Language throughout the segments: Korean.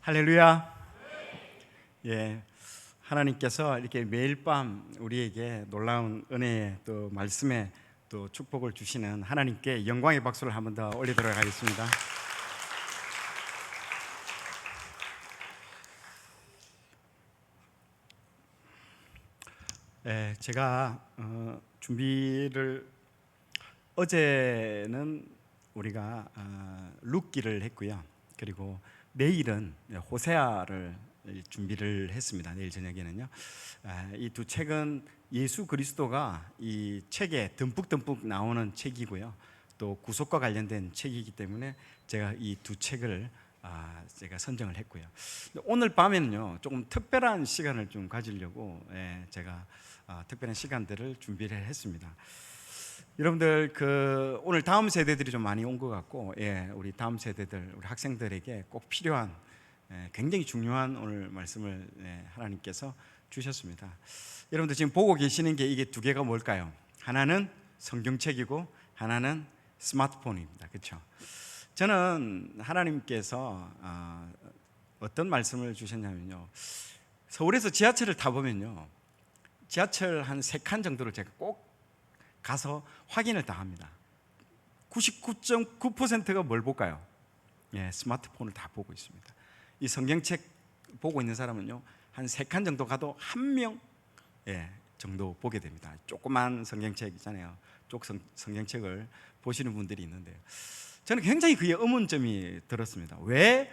할렐루야. 예, 하나님께서 이렇게 매일 밤 우리에게 놀라운 은혜의 또 말씀의 또 축복을 주시는 하나님께 영광의 박수를 한 번 더 올리도록 하겠습니다. 예, 제가 준비를 어제는 우리가 룻기를 했고요. 그리고 내일은 호세아를 준비를 했습니다. 내일 저녁에는요. 이 두 책은 예수 그리스도가 이 책에 듬뿍듬뿍 나오는 책이고요. 또 구속과 관련된 책이기 때문에 제가 이 두 책을 제가 선정을 했고요. 오늘 밤에는요 조금 특별한 시간을 좀 가지려고 제가 특별한 시간들을 준비를 했습니다. 여러분들 오늘 다음 세대들이 좀 많이 온 것 같고, 우리 다음 세대들, 우리 학생들에게 꼭 필요한 굉장히 중요한 오늘 말씀을 하나님께서 주셨습니다. 여러분들 지금 보고 계시는 게 이게 두 개가 뭘까요? 하나는 성경책이고 하나는 스마트폰입니다. 그렇죠? 저는 하나님께서 어떤 말씀을 주셨냐면요, 서울에서 지하철을 타보면요, 지하철 한 3칸 정도를 제가 꼭 가서 확인을 다 합니다. 99.9%가 뭘 볼까요? 스마트폰을 다 보고 있습니다. 이 성경책 보고 있는 사람은요, 한 3칸 정도 가도 한 명 정도 보게 됩니다. 조그만 성경책 있잖아요. 성경책을 보시는 분들이 있는데요, 저는 굉장히 그의 의문점이 들었습니다. 왜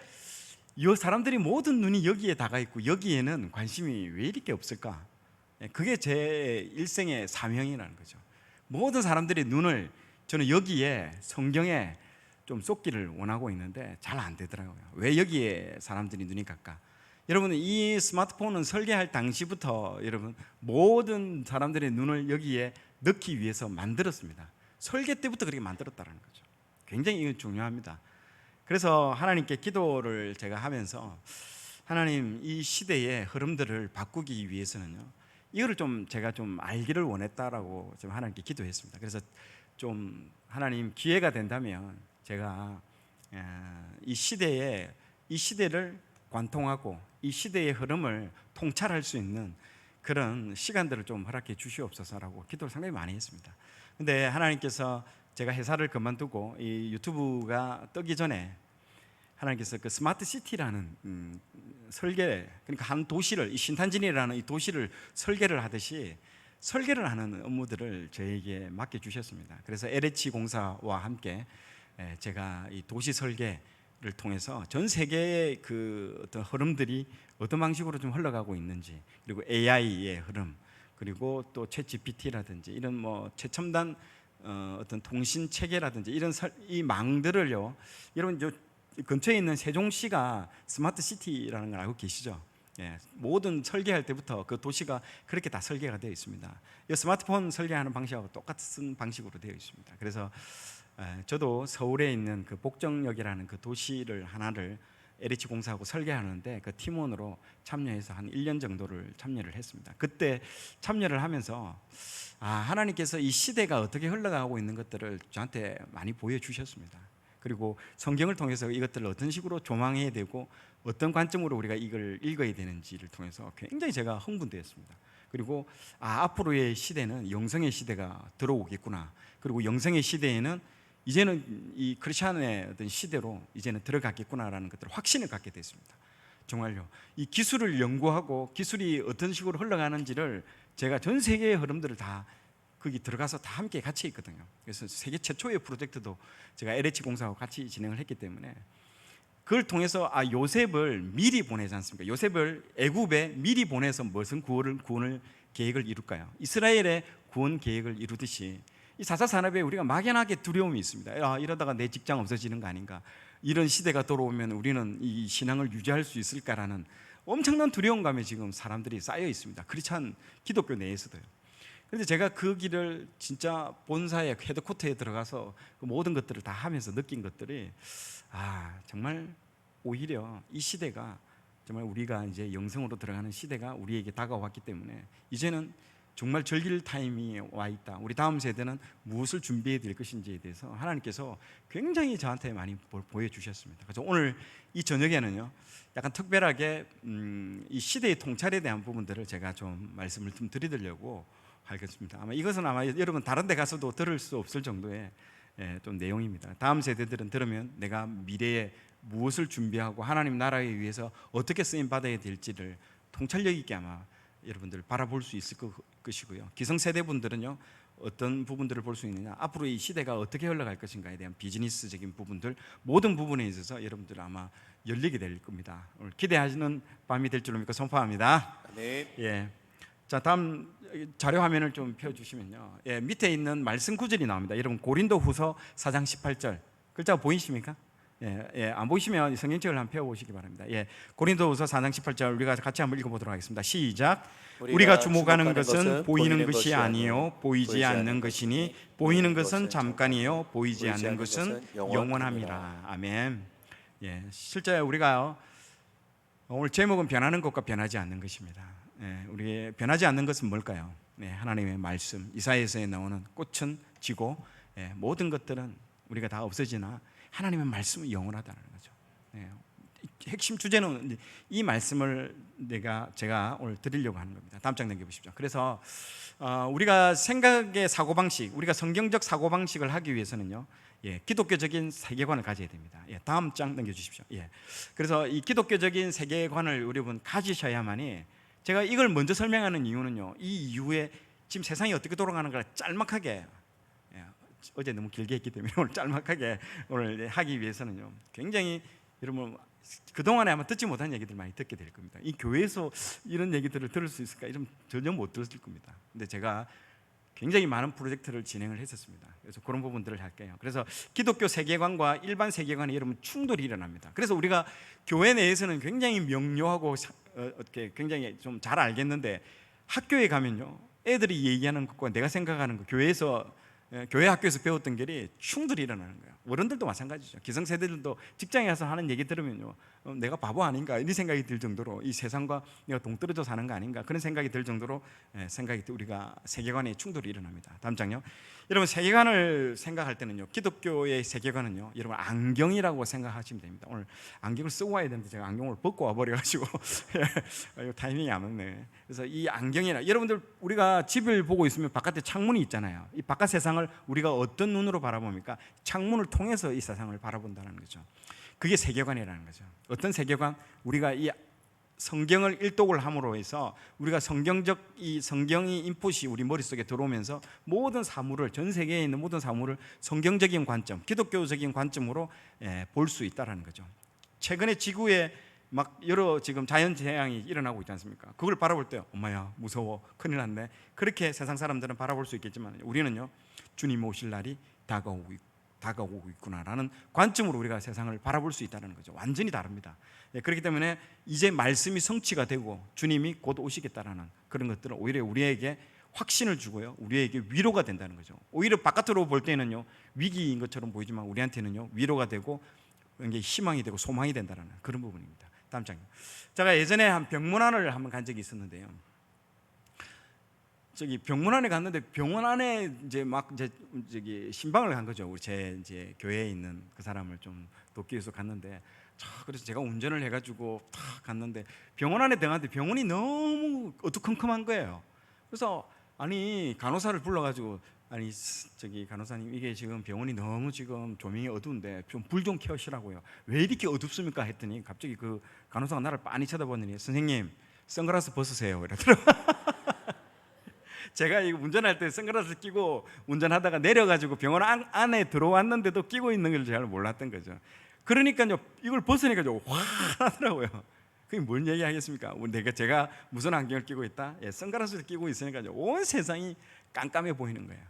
이 사람들이 모든 눈이 여기에 다가 있고 여기에는 관심이 왜 이렇게 없을까? 그게 제 일생의 사명이라는 거죠. 모든 사람들이 눈을 저는 여기에 성경에 좀 쏟기를 원하고 있는데 잘 안 되더라고요. 왜 여기에 사람들이 눈이 갈까? 여러분, 이 스마트폰은 설계할 당시부터 여러분 모든 사람들의 눈을 여기에 넣기 위해서 만들었습니다. 설계 때부터 그렇게 만들었다는 거죠. 굉장히 이건 중요합니다. 그래서 하나님께 기도를 제가 하면서, 하나님, 이 시대의 흐름들을 바꾸기 위해서는요, 이거를 좀 제가 좀 알기를 원했다라고 좀 하나님께 기도했습니다. 그래서 좀 하나님, 기회가 된다면 제가 이 시대를 관통하고 이 시대의 흐름을 통찰할 수 있는 그런 시간들을 좀 허락해 주시옵소서라고 기도를 상당히 많이 했습니다. 근데 하나님께서 제가 회사를 그만두고 이 유튜브가 뜨기 전에 하나님께서 그 스마트 시티라는 설계, 그러니까 한 도시를, 이 신탄진이라는 이 도시를 설계를 하듯이 설계를 하는 업무들을 저에게 맡겨 주셨습니다. 그래서 LH 공사와 함께 제가 이 도시 설계를 통해서 전 세계의 그 어떤 흐름들이 어떤 방식으로 좀 흘러가고 있는지, 그리고 AI의 흐름, 그리고 또 챗 GPT라든지 이런 뭐 최첨단 어떤 통신 체계라든지 이런 이 망들을요, 여러분 근처에 있는 세종시가 스마트 시티라는 걸 알고 계시죠? 모든 설계할 때부터 그 도시가 그렇게 다 설계가 되어 있습니다. 이 스마트폰 설계하는 방식하고 똑같은 방식으로 되어 있습니다. 그래서 저도 서울에 있는 그 복정역이라는 그 도시를 하나를 LH 공사하고 설계하는데 그 팀원으로 참여해서 한 1년 정도를 참여를 했습니다. 그때 참여를 하면서 하나님께서 이 시대가 어떻게 흘러가고 있는 것들을 저한테 많이 보여주셨습니다. 그리고 성경을 통해서 이것들을 어떤 식으로 조망해야 되고 어떤 관점으로 우리가 이걸 읽어야 되는지를 통해서 굉장히 제가 흥분되었습니다. 그리고 앞으로의 시대는 영성의 시대가 들어오겠구나. 그리고 영성의 시대에는 이제는 이 크리스천의 어떤 시대로 이제는 들어갔겠구나라는 것들을 확신을 갖게 됐습니다. 정말요. 이 기술을 연구하고 기술이 어떤 식으로 흘러가는지를 제가 전 세계의 흐름들을 다 거기 들어가서 다 함께 같이 있거든요. 그래서 세계 최초의 프로젝트도 제가 LH 공사하고 같이 진행을 했기 때문에 그걸 통해서 요셉을 미리 보내지 않습니까? 요셉을 애굽에 미리 보내서 무슨 구원을 계획을 이룰까요? 이스라엘의 구원 계획을 이루듯이 이 4차 산업에 우리가 막연하게 두려움이 있습니다. 이러다가 내 직장 없어지는 거 아닌가? 이런 시대가 돌아오면 우리는 이 신앙을 유지할 수 있을까라는 엄청난 두려움감에 지금 사람들이 쌓여 있습니다. 크리스찬 기독교 내에서도요. 그런데 제가 그 길을 진짜 본사의 헤드쿼터에 들어가서 그 모든 것들을 다 하면서 느낀 것들이 정말 오히려 이 시대가 정말 우리가 이제 영성으로 들어가는 시대가 우리에게 다가왔기 때문에 이제는 정말 즐길 타임이 와 있다. 우리 다음 세대는 무엇을 준비해야 될 것인지에 대해서 하나님께서 굉장히 저한테 많이 보여주셨습니다. 그래서 오늘 이 저녁에는요, 약간 특별하게 이 시대의 통찰에 대한 부분들을 제가 좀 말씀을 좀 드리려고 하겠습니다. 아마 이것은 아마 여러분 다른 데 가서도 들을 수 없을 정도의 좀 내용입니다. 다음 세대들은 들으면 내가 미래에 무엇을 준비하고 하나님 나라에 위해서 어떻게 쓰임 받아야 될지를 통찰력 있게 아마 여러분들 바라볼 수 있을 것이고요. 기성세대 분들은요, 어떤 부분들을 볼 수 있느냐, 앞으로 이 시대가 어떻게 흘러갈 것인가에 대한 비즈니스적인 부분들, 모든 부분에 있어서 여러분들 아마 열리게 될 겁니다. 오늘 기대하시는 밤이 될 줄로 믿고 선포합니다. 네. 예. 자, 다음 자료 화면을 좀 펴주시면요, 예, 밑에 있는 말씀 구절이 나옵니다. 여러분 고린도후서 4장 18절 글자 보이십니까? 안 보이시면 성경책을 한번 펴보시기 바랍니다. 고린도후서 4장 18절 우리가 같이 한번 읽어보도록 하겠습니다. 시작. 우리가 주목하는 것은 보이는 것이 아니요 보이지 않는 것이니 보이는 것은 잠깐이요 보이지 않는 것은 영원함이라. 아멘. 실제 우리가 오늘 제목은 변하는 것과 변하지 않는 것입니다. 우리 변하지 않는 것은 뭘까요? 하나님의 말씀. 이사야서에 나오는 꽃은 지고 모든 것들은 우리가 다 없어지나 하나님의 말씀은 영원하다는 거죠. 핵심 주제는 이 말씀을 제가 오늘 드리려고 하는 겁니다. 다음 장 넘겨보십시오. 그래서 우리가 생각의 사고방식, 우리가 성경적 사고방식을 하기 위해서는요, 기독교적인 세계관을 가져야 됩니다. 다음 장 넘겨주십시오. 그래서 이 기독교적인 세계관을 여러분 가지셔야만이, 제가 이걸 먼저 설명하는 이유는요, 이 이후에 지금 세상이 어떻게 돌아가는가 짤막하게, 어제 너무 길게 했기 때문에 오늘 짤막하게 오늘 하기 위해서는요, 굉장히 여러분 그동안에 아마 듣지 못한 얘기들 많이 듣게 될 겁니다. 이 교회에서 이런 얘기들을 들을 수 있을까? 이러면 전혀 못 들을 겁니다. 근데 제가 굉장히 많은 프로젝트를 진행을 했었습니다. 그래서 그런 부분들을 할게요. 그래서 기독교 세계관과 일반 세계관에 여러분 충돌이 일어납니다. 그래서 우리가 교회 내에서는 굉장히 명료하고 어떻게 굉장히 좀 잘 알겠는데, 학교에 가면요, 애들이 얘기하는 것과 내가 생각하는 것, 교회 학교에서 배웠던 길이 충돌이 일어나는 거예요. 어른들도 마찬가지죠. 기성세대들도 직장에 가서 하는 얘기 들으면요, 내가 바보 아닌가 이런 생각이 들 정도로 이 세상과 내가 동떨어져 사는 거 아닌가 그런 생각이 들 정도로 우리가 세계관의 충돌이 일어납니다. 다음 장요. 여러분 세계관을 생각할 때는요, 기독교의 세계관은요, 여러분 안경이라고 생각하시면 됩니다. 오늘 안경을 쓰고 와야 되는데 제가 안경을 벗고 와버려가지고 타이밍이 안 맞네. 그래서 이 안경이나, 여러분들 우리가 집을 보고 있으면 바깥에 창문이 있잖아요. 이 바깥 세상을 우리가 어떤 눈으로 바라봅니까? 창문을 통해서 이 세상을 바라본다는 거죠. 그게 세계관이라는 거죠. 어떤 세계관? 우리가 이 성경을 일독을 함으로 해서 우리가 이 성경이 인풋이 우리 머릿속에 들어오면서 모든 사물을, 전 세계에 있는 모든 사물을 성경적인 관점, 기독교적인 관점으로 볼 수 있다는 거죠. 최근에 지구에 막 여러 지금 자연재앙이 일어나고 있지 않습니까? 그걸 바라볼 때 엄마야 무서워, 큰일 났네, 그렇게 세상 사람들은 바라볼 수 있겠지만, 우리는요, 주님 오실 날이 다가오고 있구나라는 관점으로 우리가 세상을 바라볼 수 있다는 거죠. 완전히 다릅니다. 그렇기 때문에 이제 말씀이 성취가 되고 주님이 곧 오시겠다라는 그런 것들은 오히려 우리에게 확신을 주고요, 우리에게 위로가 된다는 거죠. 오히려 바깥으로 볼 때는요, 위기인 것처럼 보이지만 우리한테는요, 위로가 되고 희망이 되고 소망이 된다는 그런 부분입니다. 다음 장요. 제가 예전에 한 병문안을 한번 간 적이 있었는데요, 저기 병문안에 갔는데 병원 안에 이제 저기 신방을 간 거죠. 우리 제 이제 교회에 있는 그 사람을 좀 돕기 위해서 갔는데, 그래서 제가 운전을 해가지고 탁 갔는데 병원 안에 들어갔는데 병원이 너무 어두컴컴한 거예요. 그래서 아니 간호사를 불러가지고, 아니 저기 간호사님, 이게 지금 병원이 너무 지금 조명이 어두운데 좀 불 좀 켜시라고요. 왜 이렇게 어둡습니까? 했더니 갑자기 그 간호사가 나를 빤히 쳐다보더니, 선생님 선글라스 벗으세요 이러더라고요. 제가 이거 운전할 때 선글라스 끼고 운전하다가 내려가지고 병원 안에 들어왔는데도 끼고 있는 걸 잘 몰랐던 거죠. 그러니까요, 이걸 벗으니까 화나더라고요. 그게 뭔 얘기 하겠습니까? 제가 무슨 안경을 끼고 있다? 선글라스를 끼고 있으니까 온 세상이 깜깜해 보이는 거예요.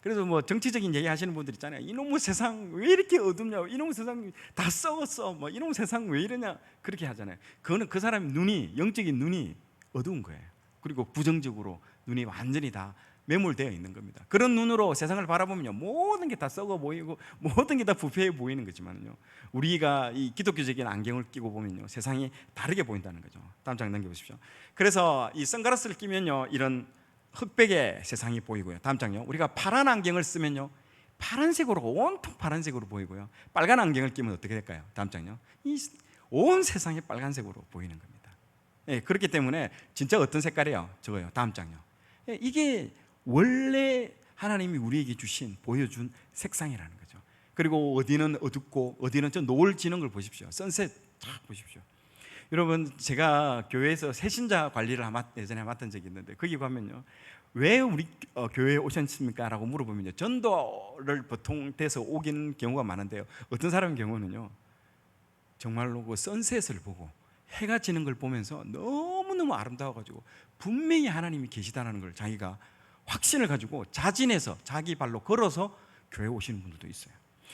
그래서 뭐 정치적인 얘기 하시는 분들 있잖아요. 이놈의 세상 왜 이렇게 어둡냐, 이놈의 세상 다 썩었어, 뭐 이놈의 세상 왜 이러냐, 그렇게 하잖아요. 그거는 그 사람 영적인 눈이 어두운 거예요. 그리고 부정적으로 눈이 완전히 다 매몰되어 있는 겁니다. 그런 눈으로 세상을 바라보면요, 모든 게 다 썩어 보이고 모든 게 다 부패해 보이는 거지만요, 우리가 이 기독교적인 안경을 끼고 보면요, 세상이 다르게 보인다는 거죠. 다음 장 넘겨보십시오. 그래서 이 선글라스를 끼면요, 이런 흑백의 세상이 보이고요. 다음 장요. 우리가 파란 안경을 쓰면요, 파란색으로, 온통 파란색으로 보이고요. 빨간 안경을 끼면 어떻게 될까요? 다음 장요. 이 온 세상이 빨간색으로 보이는 겁니다. 예, 그렇기 때문에 진짜 어떤 색깔이에요? 저거요. 다음 장요. 예, 이게 원래 하나님이 우리에게 주신, 보여준 색상이라는 거죠. 그리고 어디는 어둡고 어디는 저 노을 지는 걸 보십시오. 선셋 딱 보십시오. 여러분, 제가 교회에서 새신자 관리를 예전에 맡은 적이 있는데, 거기 가면요, 왜 우리 교회에 오셨습니까? 라고 물어보면요, 전도를 보통 돼서 오긴 경우가 많은데요, 어떤 사람의 경우는요, 정말로 그 선셋을 보고 해가 지는 걸 보면서 너무너무 아름다워가지고 분명히 하나님이 계시다는 걸 자기가 확신을 가지고 자진해서 자기 발로 걸어서 교회에 오시는 분들도 있어요.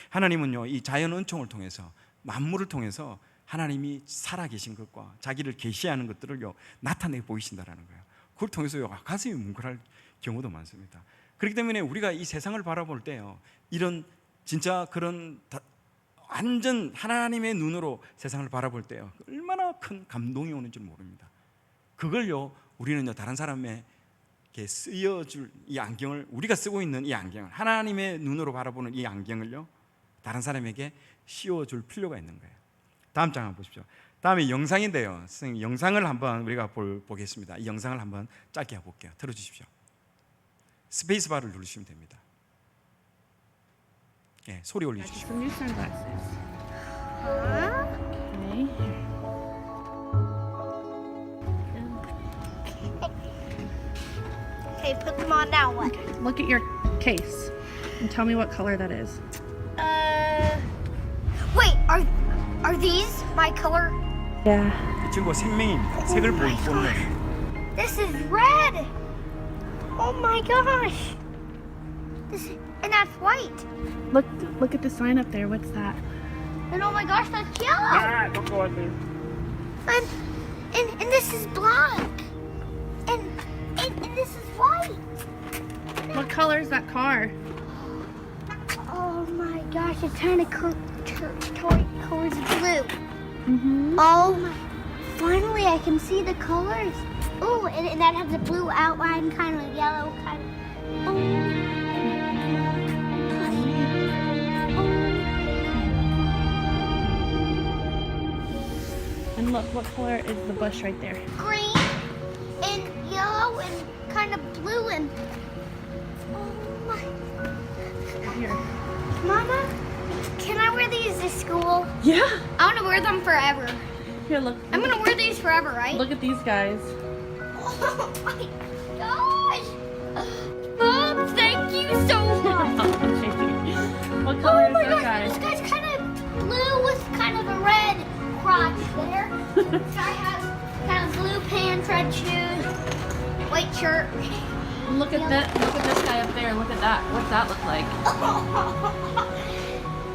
하나님은요, 이 자연 은총을 통해서, 만물을 통해서 하나님이 살아계신 것과 자기를 계시하는 것들을요, 나타내 보이신다라는 거예요. 그걸 통해서요, 가슴이 뭉클할 경우도 많습니다. 그렇기 때문에 우리가 이 세상을 바라볼 때요, 이런 진짜 그런 완전 하나님의 눈으로 세상을 바라볼 때요, 얼마나 큰 감동이 오는 줄 모릅니다. 그걸요, 우리는요, 다른 사람에게 쓰여줄 이 안경을, 우리가 쓰고 있는 이 안경을, 하나님의 눈으로 바라보는 이 안경을요, 다른 사람에게 씌워줄 필요가 있는 거예요. 다음 장 한번 보십시오. 다음에 영상인데요, 선생님, 영상을 한번 우리가 보겠습니다. 이 영상을 한번 짧게 해볼게요. 틀어주십시오. 스페이스바를 누르시면 됩니다. 예, 소리 올려주십시오. Some new sunglasses. Okay, put them on now. What? Okay. Look at your case and tell me what color that is. Wait, are these my color? Yeah. 이 친구가 생명입니다. 색을 보는 거예요. This is red. Oh my gosh. And that's white. Look at the sign up there. What's that? And oh my gosh, that's yellow. don't go out there. And this is black. And this is white. What color is that car? Oh my gosh, it's kind of towards blue. Mm-hmm. Oh my, finally I can see the colors. Oh, and that has a blue outline, kind of yellow, kind of. And look, what color is the bush right there? Green and yellow and kind of blue and. Oh my. Here. Mama, can I wear these to school? Yeah. I want to wear them forever. Here, look. I'm gonna wear these forever, right? Look at these guys. Oh my gosh! Mom, thank you so much. What color Oh my is that guy? gosh, this guy's kind of blue with kind of a red crotch there. This guy has kind of blue pants, red shoes, white shirt. Look at that. Look at this guy up there. Look at that. What's that look like?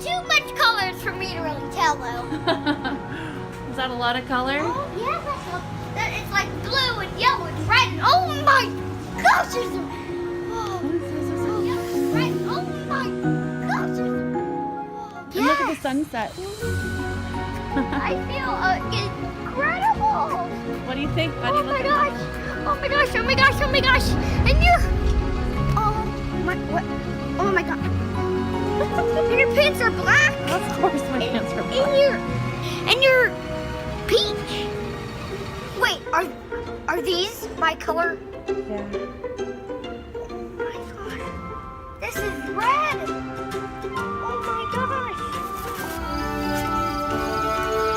Too much colors for me to really tell though. Is that a lot of color? Oh yeah, it's like blue and yellow and red. And, oh my gosh, there's a, oh, yellow and red. Oh my gosh, there's a, And look at the sunset. I feel incredible. What do you think, buddy? Oh Look my at gosh. Oh my gosh. Oh my gosh. Oh my gosh. And you're. Oh my. What? Oh my god. And your pants are black. Of course my pants are black. And you're peach. Wait. Are these my color? Yeah. Oh my gosh. This is red. Oh my gosh.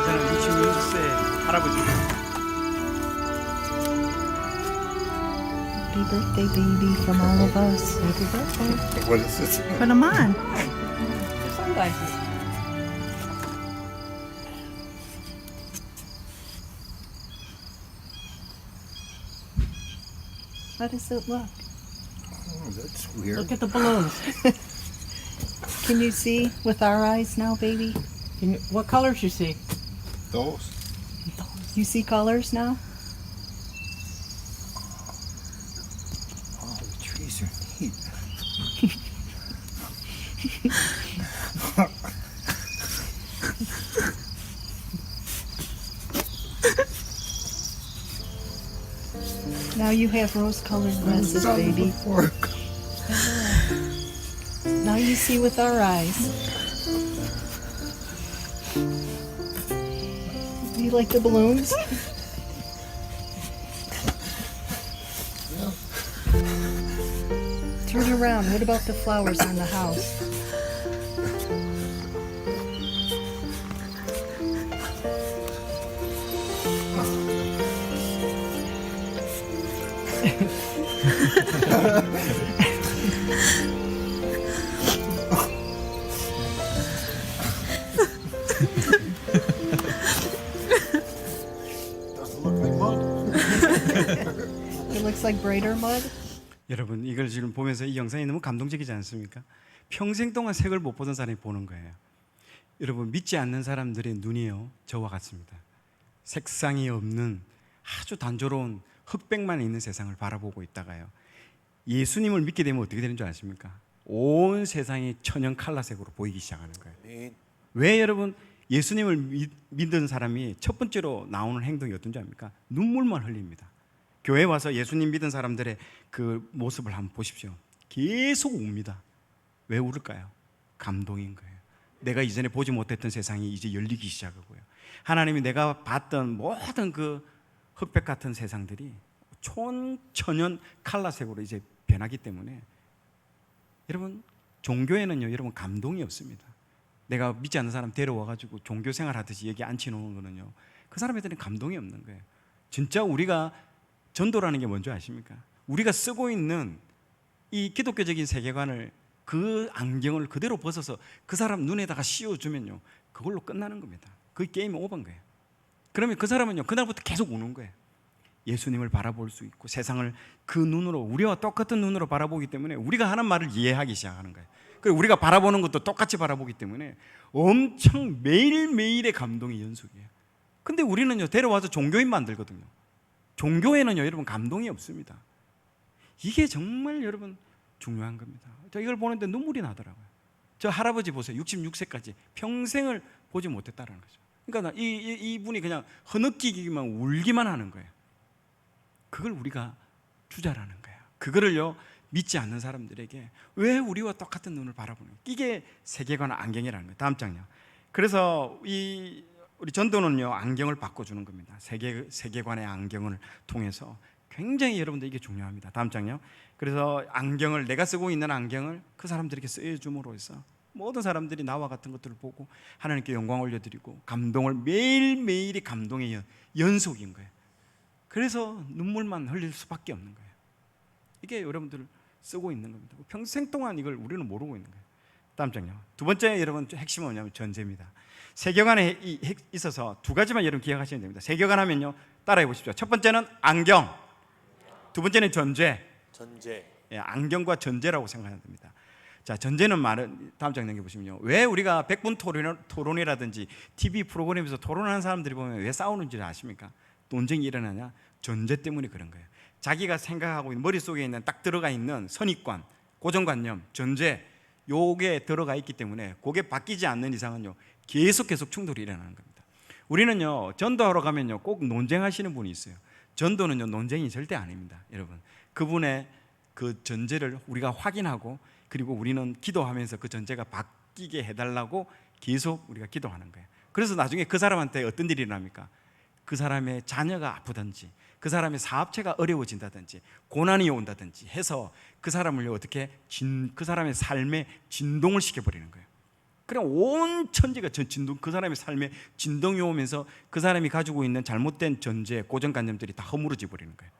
저는 66세 할아버지입니다. Happy birthday, baby, from all of us. Happy birthday. What is this? Put them on. Your sunglasses. How does it look? Oh, that's weird. Look at the balloons. Can you see with our eyes now, baby? What colors you see? Those. You see colors now? Oh, the trees are neat. Now you have rose-colored glasses, baby. Now you see with our eyes. Do you like the balloons? Turn around. What about the flowers on the house? Doesn't look like mud. It looks like brighter mud. 여러분 이걸 지금 보면서 이 영상이 너무 감동적이지 않습니까? 평생 동안 색을 못 보던 사람이 보는 거예요. 여러분 믿지 않는 사람들의 눈이요 저와 같습니다. 색상이 없는 아주 단조로운 흑백만 있는 세상을 바라보고 있다가요 예수님을 믿게 되면 어떻게 되는 줄 아십니까? 온 세상이 천연 칼라색으로 보이기 시작하는 거예요. 아멘. 왜 여러분 예수님을 믿는 사람이 첫 번째로 나오는 행동이 어떤지 압니까? 눈물만 흘립니다. 교회 와서 예수님 믿은 사람들의 그 모습을 한번 보십시오. 계속 웁니다. 왜 울을까요? 감동인 거예요. 내가 이전에 보지 못했던 세상이 이제 열리기 시작하고요. 하나님이 내가 봤던 모든 그 흑백 같은 세상들이 천연 칼라색으로 이제 변하기 때문에 여러분 종교에는요 여러분 감동이 없습니다. 내가 믿지 않는 사람 데려와가지고 종교 생활하듯이 여기 앉혀놓는 거는요 그 사람한테는 감동이 없는 거예요. 진짜 우리가 전도라는 게 뭔지 아십니까? 우리가 쓰고 있는 이 기독교적인 세계관을 그 안경을 그대로 벗어서 그 사람 눈에다가 씌워주면요 그걸로 끝나는 겁니다. 그게 게임 오버인 거예요. 그러면 그 사람은요 그날부터 계속 우는 거예요. 예수님을 바라볼 수 있고 세상을 그 눈으로 우리와 똑같은 눈으로 바라보기 때문에 우리가 하는 말을 이해하기 시작하는 거예요. 그리고 우리가 바라보는 것도 똑같이 바라보기 때문에 엄청 매일매일의 감동이 연속이에요. 근데 우리는요 데려와서 종교인 만들거든요. 종교에는요 여러분 감동이 없습니다. 이게 정말 여러분 중요한 겁니다. 저 이걸 보는데 눈물이 나더라고요. 저 할아버지 보세요. 66세까지 평생을 보지 못했다는 거죠. 그러니까 이분이 그냥 흐느끼기만 울기만 하는 거예요. 그걸 우리가 주자라는 거예요. 그거를요 믿지 않는 사람들에게 왜 우리와 똑같은 눈을 바라보는 거예요. 이게 세계관 안경이라는 거예요. 다음 장요. 그래서 우리 전도는요 안경을 바꿔주는 겁니다. 세계관의 안경을 통해서 굉장히 여러분들 이게 중요합니다. 다음 장요. 그래서 안경을 내가 쓰고 있는 안경을 그 사람들에게 쓰여줌으로써 모든 사람들이 나와 같은 것들을 보고 하나님께 영광 올려드리고 감동을 매일매일이 감동의 연속인 거예요. 그래서 눈물만 흘릴 수밖에 없는 거예요. 이게 여러분들 쓰고 있는 겁니다. 평생 동안 이걸 우리는 모르고 있는 거예요. 다음 장요. 두 번째 여러분 핵심은 뭐냐면 전제입니다. 세계관에 있어서 두 가지만 여러분 기억하시면 됩니다. 세계관 하면요 따라해 보십시오. 첫 번째는 안경, 두 번째는 전제. 예, 안경과 전제라고 생각하면 됩니다. 자, 전제는 말은 다음 장 넘겨보시면요 왜 우리가 100분 토론이라든지 TV 프로그램에서 토론하는 사람들이 보면 왜 싸우는지 아십니까? 논쟁이 일어나냐? 전제 때문에 그런 거예요. 자기가 생각하고 있는 머릿속에 있는 딱 들어가 있는 선입관, 고정관념, 전제 요게 들어가 있기 때문에 그게 바뀌지 않는 이상은요 계속 충돌이 일어나는 겁니다. 우리는요 전도하러 가면요 꼭 논쟁하시는 분이 있어요. 전도는요 논쟁이 절대 아닙니다. 여러분 그분의 그 전제를 우리가 확인하고 그리고 우리는 기도하면서 그 전제가 바뀌게 해달라고 계속 우리가 기도하는 거예요. 그래서 나중에 그 사람한테 어떤 일이 일어납니까? 그 사람의 자녀가 아프든지 그 사람의 사업체가 어려워진다든지 고난이 온다든지 해서 그 사람을 어떻게 그 사람의 삶에 진동을 시켜버리는 거예요. 그냥 온 천지가 그 사람의 삶에 진동이 오면서 그 사람이 가지고 있는 잘못된 전제, 고정관념들이 다 허물어져 버리는 거예요.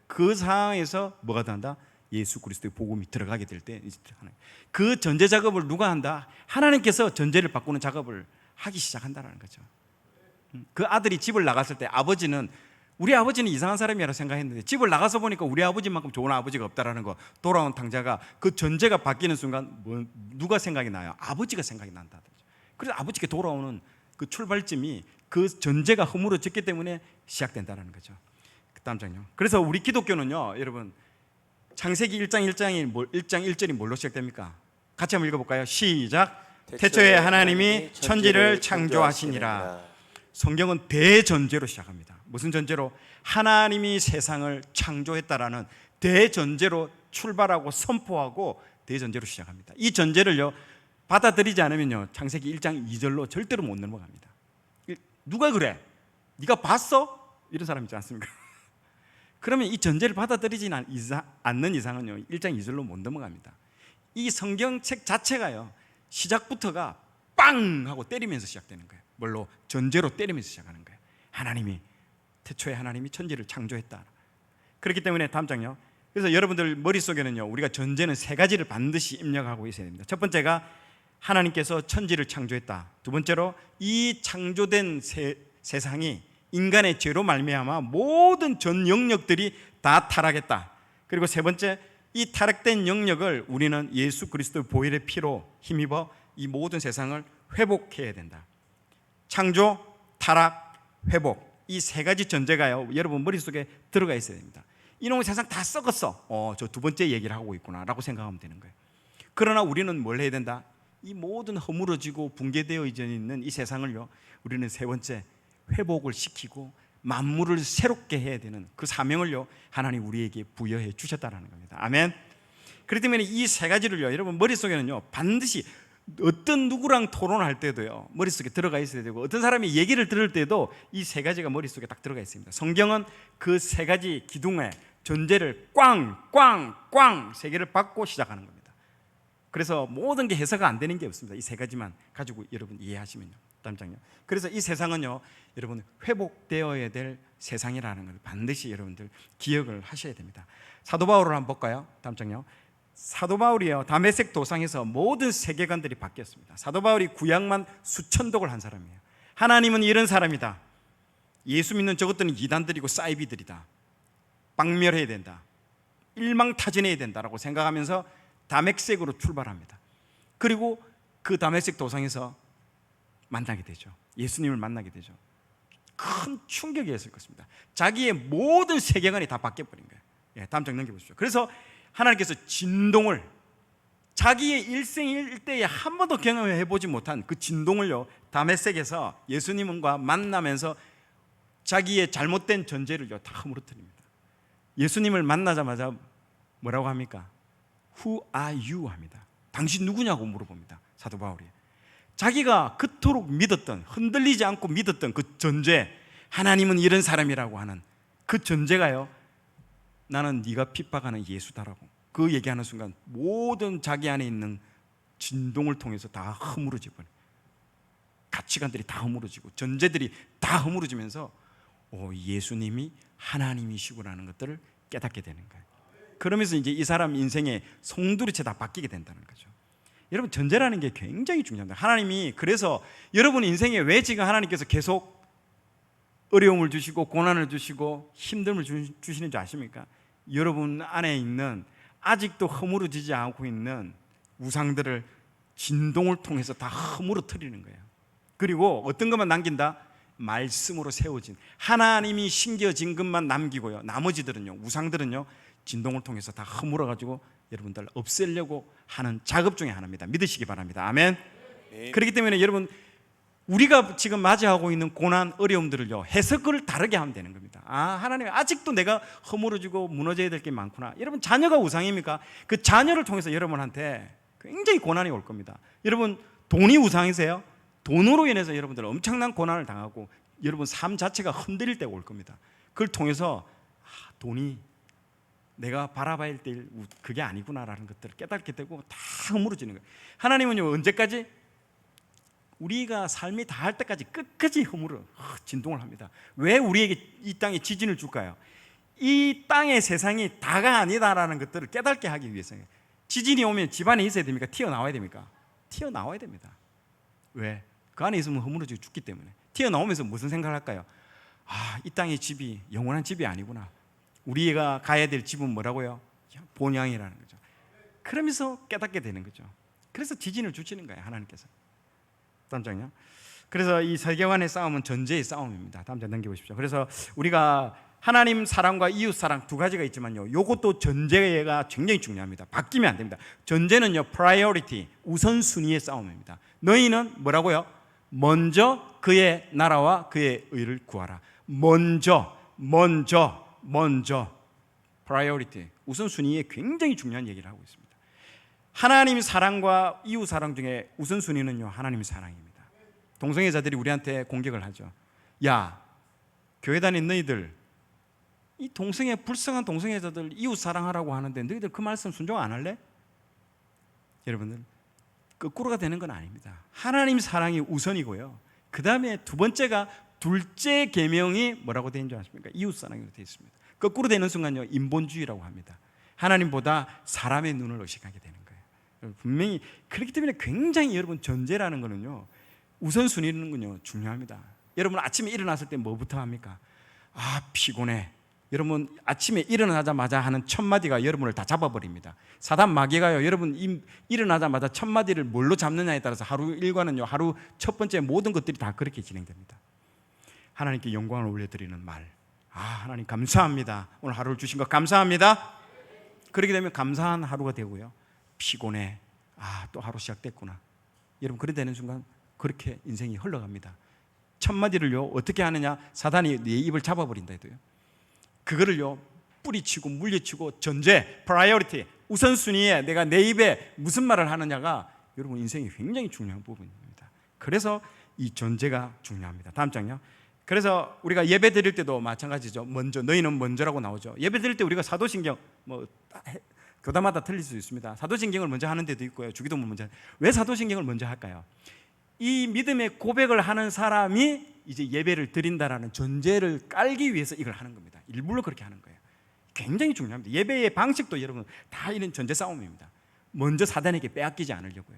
그 상황에서 뭐가 된다? 예수 그리스도의 복음이 들어가게 될 때 그 전제 작업을 누가 한다? 하나님께서 전제를 바꾸는 작업을 하기 시작한다는 거죠. 그 아들이 집을 나갔을 때 우리 아버지는 이상한 사람이라고 생각했는데 집을 나가서 보니까 우리 아버지만큼 좋은 아버지가 없다라는 거. 돌아온 탕자가 그 전제가 바뀌는 순간 누가 생각이 나요? 아버지가 생각이 난다. 그래서 아버지께 돌아오는 그 출발점이 그 전제가 허물어졌기 때문에 시작된다는 거죠. 그 다음 장요. 그래서 우리 기독교는요 여러분 창세기 1장 1절이 뭘로 시작됩니까? 같이 한번 읽어볼까요? 시작. 태초에 하나님이 천지를 창조하시니라. 성경은 대전제로 시작합니다. 무슨 전제로? 하나님이 세상을 창조했다라는 대전제로 출발하고 선포하고 대전제로 시작합니다. 이 전제를요 받아들이지 않으면요 창세기 1장 2절로 절대로 못 넘어갑니다. 누가 그래? 네가 봤어? 이런 사람 있지 않습니까? 그러면 이 전제를 받아들이지 않는 이상은요 1장 2절로 못 넘어갑니다. 이 성경책 자체가요 시작부터가 빵 하고 때리면서 시작되는 거예요. 뭘로? 전제로 때리면서 시작하는 거예요. 하나님이 태초에 하나님이 천지를 창조했다. 그렇기 때문에 다음 장요. 그래서 여러분들 머릿속에는요 우리가 전제는 세 가지를 반드시 입력하고 있어야 됩니다. 첫 번째가 하나님께서 천지를 창조했다. 두 번째로 이 창조된 세상이 인간의 죄로 말미암아 모든 전 영역들이 다 타락했다. 그리고 세 번째, 이 타락된 영역을 우리는 예수 그리스도의 보혈의 피로 힘입어 이 모든 세상을 회복해야 된다. 창조, 타락, 회복, 이 세 가지 전제가요 여러분 머릿속에 들어가 있어야 됩니다. 이놈의 세상 다 썩었어. 저 두 번째 얘기를 하고 있구나 라고 생각하면 되는 거예요. 그러나 우리는 뭘 해야 된다? 이 모든 허물어지고 붕괴되어 있는 이 세상을요 우리는 세 번째 회복을 시키고 만물을 새롭게 해야 되는 그 사명을요 하나님 우리에게 부여해 주셨다라는 겁니다. 아멘. 그렇기 때문에 이 세 가지를요 여러분 머릿속에는요 반드시 어떤 누구랑 토론할 때도요 머릿속에 들어가 있어야 되고 어떤 사람이 얘기를 들을 때도 이 세 가지가 머릿속에 딱 들어가 있습니다. 성경은 그 세 가지 기둥의 전제를 꽝꽝꽝 세 개를 받고 시작하는 겁니다. 그래서 모든 게 해석 안 되는 게 없습니다. 이 세 가지만 가지고 여러분 이해하시면요. 다음 장요. 그래서 이 세상은요 여러분 회복되어야 될 세상이라는 걸 반드시 여러분들 기억을 하셔야 됩니다. 사도 바울을 한번 볼까요? 다음 장요. 사도 바울이요 다메섹 도상에서 모든 세계관들이 바뀌었습니다. 사도 바울이 구약만 수천 독을 한 사람이에요. 하나님은 이런 사람이다. 예수 믿는 저것들은 이단들이고 사이비들이다. 박멸해야 된다. 일망타진해야 된다라고 생각하면서 다메섹으로 출발합니다. 그리고 그 다메섹 도상에서 만나게 되죠. 예수님을 만나게 되죠. 큰 충격이었을 것입니다. 자기의 모든 세계관이 다 바뀌어버린 거예요. 예, 다음 장 넘겨보십시오. 그래서 하나님께서 진동을 자기의 일생일대에 한 번도 경험해보지 못한 그 진동을요 다메섹에서 예수님과 만나면서 자기의 잘못된 전제를요 다 허물어뜨립니다. 예수님을 만나자마자 뭐라고 합니까? Who are you? 합니다. 당신 누구냐고 물어봅니다. 사도 바울이 자기가 그토록 믿었던 흔들리지 않고 믿었던 그 전제 하나님은 이런 사람이라고 하는 그 전제가요 나는 네가 핍박하는 예수다라고 그 얘기하는 순간 모든 자기 안에 있는 진동을 통해서 다 허물어지고 가치관들이 다 허물어지고 전제들이 다 허물어지면서 예수님이 하나님이시구나라는 것들을 깨닫게 되는 거예요. 그러면서 이제 이 사람 인생의 송두리째 다 바뀌게 된다는 거죠. 여러분 전제라는 게 굉장히 중요합니다. 하나님이 그래서 여러분 인생에 왜 지금 하나님께서 계속 어려움을 주시고 고난을 주시고 힘듦을 주시는 줄 아십니까? 여러분 안에 있는 아직도 허물어지지 않고 있는 우상들을 진동을 통해서 다 허물어뜨리는 거예요. 그리고 어떤 것만 남긴다? 말씀으로 세워진 하나님이 심겨진 것만 남기고요 나머지들은요 우상들은요 진동을 통해서 다 허물어가지고 여러분들 없애려고 하는 작업 중에 하나입니다. 믿으시기 바랍니다. 아멘. 그렇기 때문에 여러분 우리가 지금 맞이하고 있는 고난 어려움들을요 해석을 다르게 하면 되는 겁니다. 하나님 아직도 내가 허물어지고 무너져야 될 게 많구나. 여러분 자녀가 우상입니까? 그 자녀를 통해서 여러분한테 굉장히 고난이 올 겁니다. 여러분 돈이 우상이세요? 돈으로 인해서 여러분들 엄청난 고난을 당하고 여러분 삶 자체가 흔들릴 때가 올 겁니다. 그걸 통해서 돈이 내가 바라봐야 될 그게 아니구나라는 것들을 깨닫게 되고 다 허물어지는 거예요. 하나님은요 언제까지? 우리가 삶이 다 할 때까지 끝까지 허물어 진동을 합니다. 왜 우리에게 이 땅에 지진을 줄까요? 이 땅의 세상이 다가 아니다라는 것들을 깨닫게 하기 위해서요. 지진이 오면 집안에 있어야 됩니까? 튀어나와야 됩니까? 튀어나와야 됩니다. 왜? 그 안에 있으면 허물어지고 죽기 때문에. 튀어나오면서 무슨 생각을 할까요? 이 땅의 집이 영원한 집이 아니구나. 우리가 가야 될 집은 뭐라고요? 본향이라는 거죠. 그러면서 깨닫게 되는 거죠. 그래서 지진을 주시는 거예요 하나님께서. 다음 장요. 그래서 이 세계관의 싸움은 전제의 싸움입니다. 다음 장 넘겨보십시오. 그래서 우리가 하나님 사랑과 이웃 사랑 두 가지가 있지만요 이것도 전제가 굉장히 중요합니다. 바뀌면 안 됩니다. 전제는요 priority 우선순위의 싸움입니다. 너희는 뭐라고요? 먼저 그의 나라와 그의 의를 구하라. 먼저 priority, 우선순위에 굉장히 중요한 얘기를 하고 있습니다. 하나님 사랑과 이웃 사랑 중에 우선순위는요, 하나님 사랑입니다. 동성애자들이 우리한테 공격을 하죠. 야, 교회 다닌 너희들, 이 불쌍한 동성애자들 이웃 사랑하라고 하는데 너희들 그 말씀 순종 안 할래? 여러분들, 거꾸로가 되는 건 아닙니다. 하나님 사랑이 우선이고요, 그 다음에 두 번째가, 둘째 계명이 뭐라고 되어 있는 줄 아십니까? 이웃 사랑으로 되어 있습니다. 거꾸로 되는 순간요, 인본주의라고 합니다. 하나님보다 사람의 눈을 의식하게 되는 거예요. 분명히 그렇기 때문에 굉장히 여러분, 전제라는 거는요, 우선순위는요 중요합니다. 여러분 아침에 일어났을 때 뭐부터 합니까? 아, 피곤해. 여러분 아침에 일어나자마자 하는 첫 마디가 여러분을 다 잡아버립니다. 사단 마귀가요, 여러분 일어나자마자 첫 마디를 뭘로 잡느냐에 따라서 하루 일과는요, 하루 첫 번째 모든 것들이 다 그렇게 진행됩니다. 하나님께 영광을 올려드리는 말, 아, 하나님 감사합니다. 오늘 하루를 주신 것 감사합니다. 그렇게 되면 감사한 하루가 되고요, 피곤해. 아, 또 하루 시작됐구나. 여러분, 그래 되는 순간 그렇게 인생이 흘러갑니다. 첫 마디를요 어떻게 하느냐? 사단이 내 입을 잡아버린다 해도요, 그거를요 뿌리치고 물리치고, 전제, priority, 우선순위에 내가 내 입에 무슨 말을 하느냐가 여러분 인생이 굉장히 중요한 부분입니다. 그래서 이 전제가 중요합니다. 다음 장요. 그래서 우리가 예배 드릴 때도 마찬가지죠. 먼저, 너희는 먼저라고 나오죠. 예배 드릴 때 우리가 사도신경, 교단마다 틀릴 수 있습니다. 사도신경을 먼저 하는 데도 있고요, 주기도문 먼저. 왜 사도신경을 먼저 할까요? 이 믿음의 고백을 하는 사람이 이제 예배를 드린다라는 전제를 깔기 위해서 이걸 하는 겁니다. 일부러 그렇게 하는 거예요. 굉장히 중요합니다. 예배의 방식도 여러분 다 이런 전제 싸움입니다. 먼저 사단에게 빼앗기지 않으려고요.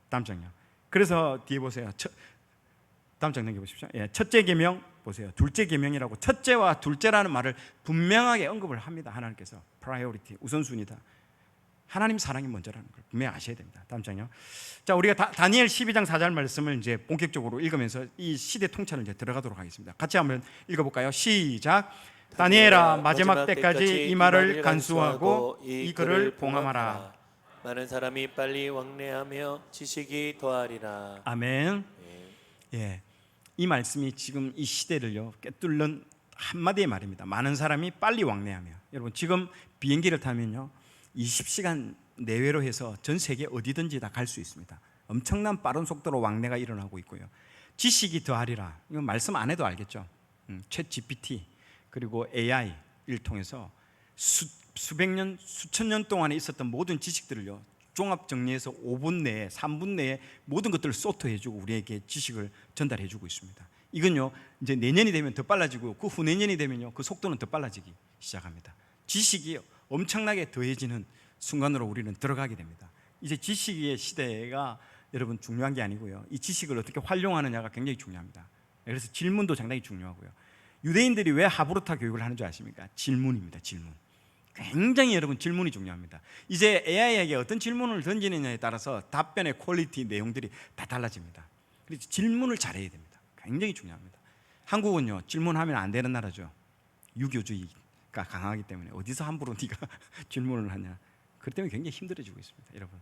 다음 장요. 그래서 뒤에 보세요. 다음 장 넘겨보십시오. 예, 첫째 계명 보세요. 둘째 계명이라고, 첫째와 둘째라는 말을 분명하게 언급을 합니다. 하나님께서 priority, 우선순위다. 하나님 사랑이 먼저라는 걸 분명히 아셔야 됩니다. 다음 장요. 자, 우리가 다니엘 12장 4절 말씀을 이제 본격적으로 읽으면서 이 시대 통찰을 이제 들어가도록 하겠습니다. 같이 한번 읽어볼까요? 시작. 다니엘아, 마지막 때까지 이 말을 간수하고 이 글을 봉함하라. 많은 사람이 빨리 왕래하며 지식이 더하리라. 아멘. 예, 이 말씀이 지금 이 시대를요 꿰뚫는 한마디의 말입니다. 많은 사람이 빨리 왕래하며. 여러분, 지금 비행기를 타면요 20시간 내외로 해서 전 세계 어디든지 다 갈 수 있습니다. 엄청난 빠른 속도로 왕래가 일어나고 있고요. 지식이 더하리라. 이건 말씀 안 해도 알겠죠. 챗 GPT 그리고 AI를 통해서 수백 년, 수천 년 동안에 있었던 모든 지식들을요 종합 정리해서 5분 내에, 3분 내에 모든 것들을 소토해주고 우리에게 지식을 전달해주고 있습니다. 이건요 이제 내년이 되면 더 빨라지고, 그 후내년이 되면요 그 속도는 더 빨라지기 시작합니다. 지식이 엄청나게 더해지는 순간으로 우리는 들어가게 됩니다. 이제 지식의 시대가 여러분 중요한 게 아니고요, 이 지식을 어떻게 활용하느냐가 굉장히 중요합니다. 그래서 질문도 상당히 중요하고요. 유대인들이 왜 하브루타 교육을 하는 줄 아십니까? 질문입니다. 질문. 굉장히 여러분 질문이 중요합니다. 이제 AI에게 어떤 질문을 던지느냐에 따라서 답변의 퀄리티, 내용들이 다 달라집니다. 그래서 질문을 잘해야 됩니다. 굉장히 중요합니다. 한국은요 질문하면 안 되는 나라죠. 유교주의가 강하기 때문에 어디서 함부로 네가 질문을 하냐, 그렇기 때문에 굉장히 힘들어지고 있습니다. 여러분,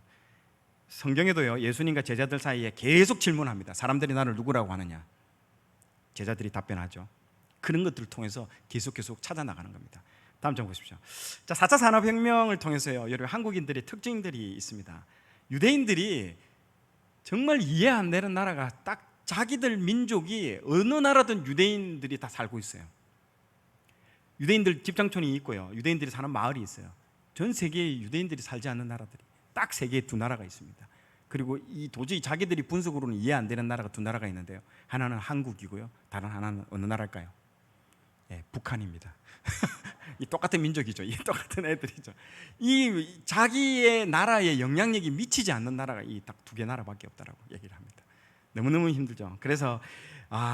성경에도요 예수님과 제자들 사이에 계속 질문합니다. 사람들이 나를 누구라고 하느냐, 제자들이 답변하죠. 그런 것들을 통해서 계속 찾아 나가는 겁니다. 다음 장 보십시오. 자, 4차 산업혁명을 통해서요 여러분 한국인들의 특징들이 있습니다. 유대인들이 정말 이해 안 되는 나라가 딱 자기들 민족이 어느 나라든 유대인들이 다 살고 있어요. 유대인들 집장촌이 있고요, 유대인들이 사는 마을이 있어요. 전 세계에 유대인들이 살지 않는 나라들이 딱 3개, 2나라가 있습니다. 그리고 이 도저히 자기들이 분석으로는 이해 안 되는 나라가 2나라가 있는데요, 하나는 한국이고요, 다른 하나는 어느 나라일까요? 예, 북한입니다. 이 똑같은 민족이죠. 이 똑같은 애들이죠. 이 자기의 나라에 영향력이 미치지 않는 나라가 이 딱 2개 나라밖에 없다라고 얘기를 합니다. 너무너무 힘들죠. 그래서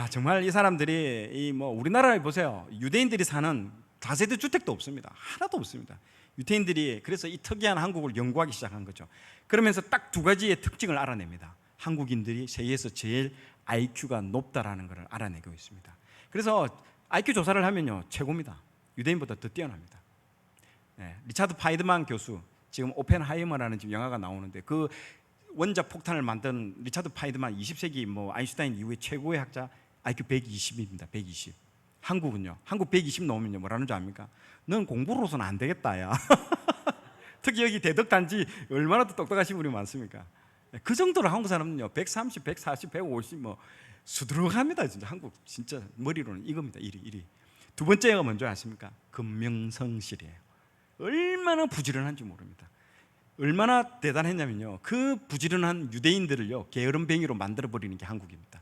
정말 이 사람들이 우리나라에 보세요. 유대인들이 사는 다세대 주택도 없습니다. 하나도 없습니다. 유대인들이 그래서 이 특이한 한국을 연구하기 시작한 거죠. 그러면서 딱 2가지의 특징을 알아냅니다. 한국인들이 세계에서 제일 IQ가 높다라는 것을 알아내고 있습니다. 그래서 IQ 조사를 하면요 최고입니다. 유대인보다 더 뛰어납니다. 네, 리차드 파이드만 교수, 지금 오펜하이머라는 지금 영화가 나오는데 그 원자 폭탄을 만든 리차드 파이드만 20세기 아인슈타인 이후에 최고의 학자, IQ 120입니다. 120. 한국은요. 한국 120 넘으면요. 뭐라는 줄 압니까? 넌 공부로서는 안 되겠다, 야. 특히 여기 대덕단지 얼마나 더 똑똑하신 분이 많습니까? 그 정도로 한국 사람은요. 130, 140, 150 뭐 수두룩합니다. 진짜 한국 진짜 머리로는 이겁니다. 1위. 두 번째가 뭔지 아십니까? 금명성실이에요. 얼마나 부지런한지 모릅니다. 얼마나 대단했냐면요. 그 부지런한 유대인들을요. 게으름뱅이로 만들어 버리는 게 한국입니다.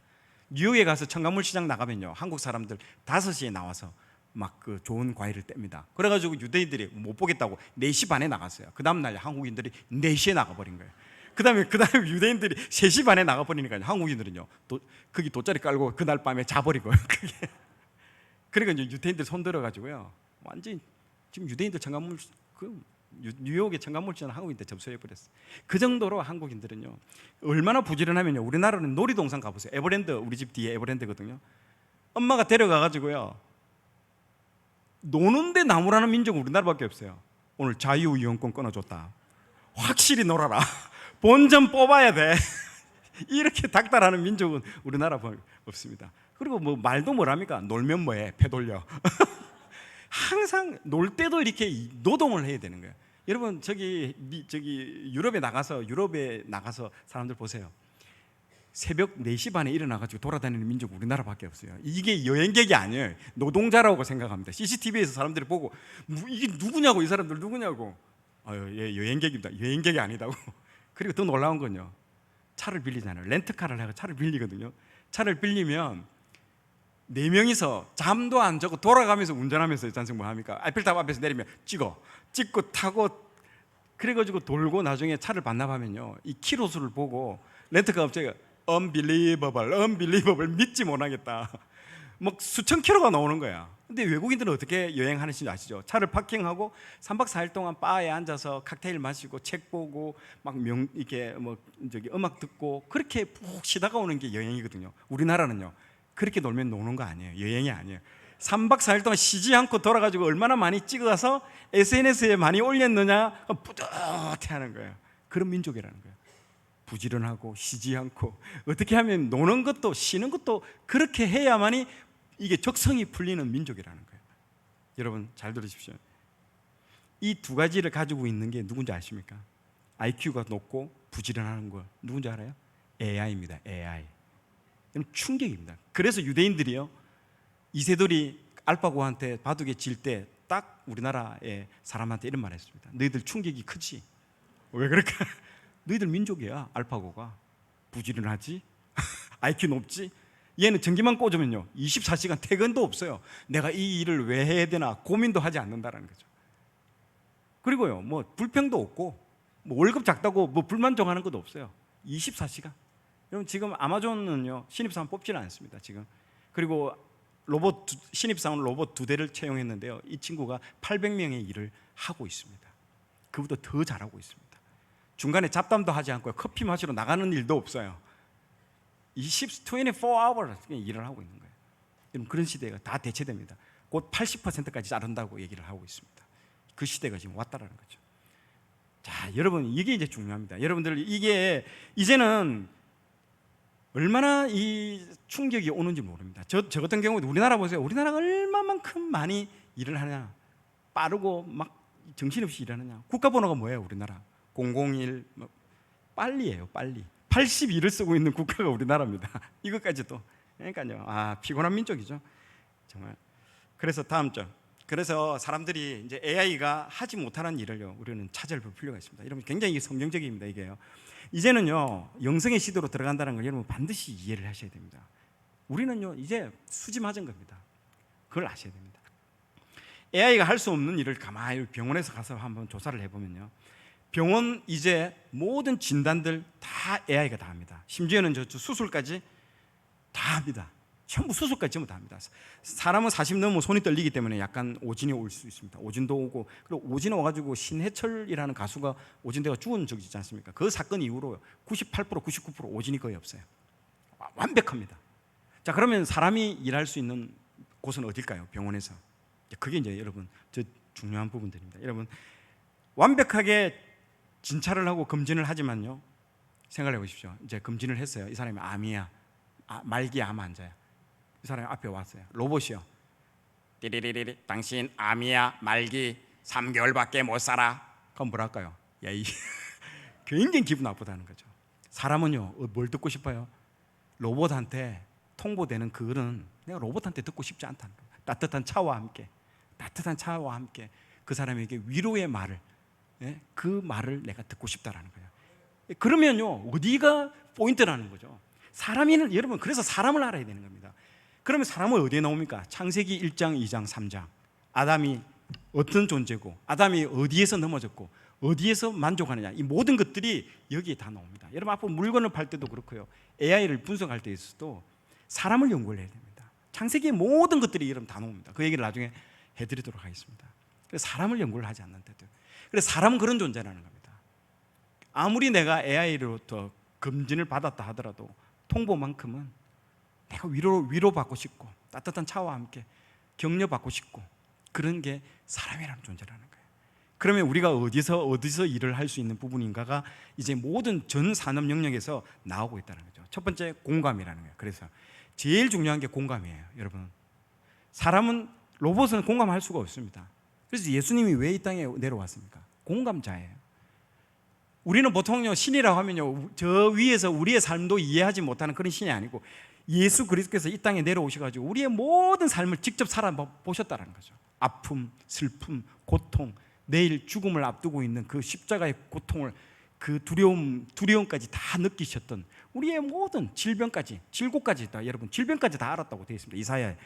뉴욕에 가서 청가물 시장 나가면요. 한국 사람들 5시에 나와서 막 그 좋은 과일을 뗍니다. 그래가지고 유대인들이 못 보겠다고 4시 반에 나갔어요. 그 다음날 한국인들이 4시에 나가버린 거예요. 그 다음에 유대인들이 3시 반에 나가버리니까 한국인들은요. 거기 돗자리 깔고 그날 밤에 자버린 거예요. 그게. 그러니까 이제 유대인들 손들어가지고요. 완전히 지금 유대인들 청가물 뉴욕의 청가물시장 한국인들 접수해버렸어요. 그 정도로 한국인들은요. 얼마나 부지런하면요. 우리나라는 놀이동산 가보세요. 에버랜드, 우리 집 뒤에 에버랜드거든요. 엄마가 데려가가지고요. 노는데 나무라는 민족은 우리나라밖에 없어요. 오늘 자유이용권 끊어줬다. 확실히 놀아라. 본전 뽑아야 돼. 이렇게 닥달하는 민족은 우리나라 없습니다. 그리고 뭐 말도 뭐랍니까? 놀면 뭐해? 패 돌려. 항상 놀 때도 이렇게 노동을 해야 되는 거예요. 여러분 저기 유럽에 나가서 사람들 보세요. 새벽 4시 반에 일어나가지고 돌아다니는 민족 우리나라밖에 없어요. 이게 여행객이 아니에요. 노동자라고 생각합니다. CCTV에서 사람들이 보고 이게 누구냐고, 이 사람들 누구냐고. 예, 여행객입니다. 여행객이 아니다고. 그리고 더 놀라운 건요. 차를 빌리잖아요. 렌트카를 해서 차를 빌리거든요. 차를 빌리면 4명이서 잠도 안 자고 돌아가면서 운전하면서 잔승 뭐 합니까? 아이펠탑 앞에서 내리면 찍고 타고 그래가지고 돌고 나중에 차를 반납하면요. 이 키로수를 보고 렌트카 업체가 unbelievable 믿지 못하겠다. 막 수천 킬로가 나오는 거야. 근데 외국인들은 어떻게 여행하는지 아시죠? 차를 파킹하고 3박 4일 동안 바에 앉아서 칵테일 마시고 책 보고 막 이렇게 음악 듣고 그렇게 푹 쉬다가 오는 게 여행이거든요. 우리나라는요. 그렇게 놀면 노는 거 아니에요. 여행이 아니에요. 3박 4일 동안 쉬지 않고 돌아가지고 얼마나 많이 찍어서 SNS에 많이 올렸느냐 뿌듯해 하는 거예요. 그런 민족이라는 거예요. 부지런하고 쉬지 않고 어떻게 하면 노는 것도 쉬는 것도 그렇게 해야만이 이게 적성이 풀리는 민족이라는 거예요. 여러분 잘 들으십시오. 이 두 가지를 가지고 있는 게 누군지 아십니까? IQ가 높고 부지런하는 거 누군지 알아요? AI입니다. AI. 충격입니다. 그래서 유대인들이요, 이세돌이 알파고한테 바둑에 질 때 딱 우리나라의 사람한테 이런 말을 했습니다. 너희들 충격이 크지? 왜 그럴까? 너희들 민족이야. 알파고가 부지런하지, IQ 높지. 얘는 전기만 꽂으면요 24시간 퇴근도 없어요. 내가 이 일을 왜 해야 되나 고민도 하지 않는다라는 거죠. 그리고요 뭐 불평도 없고 뭐 월급 작다고 뭐 불만족하는 것도 없어요. 24시간. 여러분 지금 아마존은요 신입사원 뽑지는 않습니다 지금. 그리고 신입사원 로봇 2대를 채용했는데요. 이 친구가 800명의 일을 하고 있습니다. 그보다 더 잘하고 있습니다. 중간에 잡담도 하지 않고 커피 마시러 나가는 일도 없어요. 24hours 일을 하고 있는 거예요. 여러분 그런 시대가 다 대체됩니다. 곧 80%까지 자른다고 얘기를 하고 있습니다. 그 시대가 지금 왔다라는 거죠. 자, 여러분 이게 이제 중요합니다. 여러분들 이게 이제는 얼마나 이 충격이 오는지 모릅니다. 저 같은 경우도 우리나라 보세요. 우리나라가 얼마만큼 많이 일을 하냐, 빠르고 막 정신없이 일하느냐. 국가번호가 뭐예요? 우리나라 001 빨리예요. 빨리 82를 쓰고 있는 국가가 우리나라입니다. 이것까지도. 그러니까요. 피곤한 민족이죠. 정말. 그래서 다음 점. 그래서 사람들이 이제 AI가 하지 못하는 일을요, 우리는 찾아볼 필요가 있습니다. 여러분 굉장히 성경적입니다. 이게요. 이제는요 영성의 시대로 들어간다는 걸 여러분 반드시 이해를 하셔야 됩니다. 우리는요 이제 수지맞은 겁니다. 그걸 아셔야 됩니다. AI가 할 수 없는 일을 가만히 병원에서 가서 한번 조사를 해보면요, 병원 이제 모든 진단들 다 AI가 다 합니다. 심지어는 저 수술까지 다 합니다. 전부 수술까지 전부 다 합니다. 사람은 40 넘으면 손이 떨리기 때문에 약간 오진이 올 수 있습니다. 오진도 오고, 그리고 오진 와가지고 신해철이라는 가수가 오진대가 죽은 적이 있지 않습니까? 그 사건 이후로 98% 99% 오진이 거의 없어요. 완벽합니다. 자, 그러면 사람이 일할 수 있는 곳은 어딜까요? 병원에서. 그게 이제 여러분 저 중요한 부분들입니다. 여러분 완벽하게 진찰을 하고 검진을 하지만요, 생각해 보십시오. 이제 검진을 했어요. 이 사람이 암이야, 말기 암 환자야. 이 사람이 앞에 왔어요. 로봇이요. 띠리리리 당신 암이야 말기 3개월밖에 못 살아. 그럼 뭐랄까요? 야, 이 굉장히 기분 나쁘다는 거죠. 사람은요 뭘 듣고 싶어요? 로봇한테 통보되는 그 글은 내가 로봇한테 듣고 싶지 않다는 거예요. 따뜻한 차와 함께 그 사람에게 위로의 말을, 그 말을 내가 듣고 싶다라는 거예요. 그러면요 어디가 포인트라는 거죠. 사람이는 여러분 그래서 사람을 알아야 되는 겁니다. 그러면 사람은 어디에 나옵니까? 창세기 1장, 2장, 3장. 아담이 어떤 존재고, 아담이 어디에서 넘어졌고, 어디에서 만족하느냐, 이 모든 것들이 여기에 다 나옵니다. 여러분 앞으로 물건을 팔 때도 그렇고요, AI를 분석할 때에서도 사람을 연구를 해야 됩니다. 창세기의 모든 것들이 여러분 다 나옵니다. 그 얘기를 나중에 해드리도록 하겠습니다. 그래서 사람을 연구를 하지 않는데도, 그래서 사람은 그런 존재라는 겁니다. 아무리 내가 AI로부터 검진을 받았다 하더라도 통보만큼은 내가 위로받고 싶고 따뜻한 차와 함께 격려받고 싶고 그런 게 사람이라는 존재라는 거예요. 그러면 우리가 어디서 일을 할 수 있는 부분인가가 이제 모든 전 산업 영역에서 나오고 있다는 거죠. 첫 번째 공감이라는 거예요. 그래서 제일 중요한 게 공감이에요. 여러분, 사람은, 로봇은 공감할 수가 없습니다. 그래서 예수님이 왜 이 땅에 내려왔습니까? 공감자예요. 우리는 보통요 신이라고 하면요 저 위에서 우리의 삶도 이해하지 못하는 그런 신이 아니고 예수 그리스도께서 이 땅에 내려오셔가지고 우리의 모든 삶을 직접 살아보셨다는 거죠. 아픔, 슬픔, 고통, 내일 죽음을 앞두고 있는 그 십자가의 고통을, 그 두려움까지 다 느끼셨던, 우리의 모든 질병까지, 질고까지 다, 여러분 질병까지 다 알았다고 되어 있습니다. 이사야에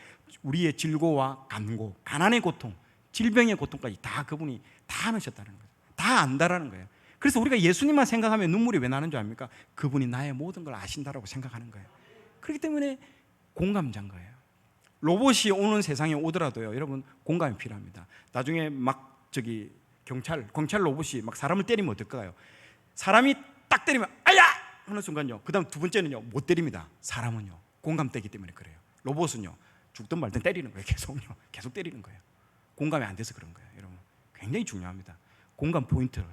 우리의 질고와 간고, 가난의 고통, 질병의 고통까지 다 그분이 다 안으셨다는 거예요. 다 안다라는 거예요. 그래서 우리가 예수님만 생각하면 눈물이 왜 나는 줄 압니까? 그분이 나의 모든 걸 아신다라고 생각하는 거예요. 그렇기 때문에 공감자인 거예요. 로봇이 오는 세상에 오더라도요, 여러분 공감이 필요합니다. 나중에 막 경찰 로봇이 막 사람을 때리면 어떨까요? 사람이 딱 때리면 아야 하는 순간요, 그 다음 두 번째는요 못 때립니다. 사람은요 공감되기 때문에 그래요. 로봇은요 죽든 말든 때리는 거예요. 계속 때리는 거예요. 공감이 안 돼서 그런 거예요. 여러분 굉장히 중요합니다. 공감 포인트를.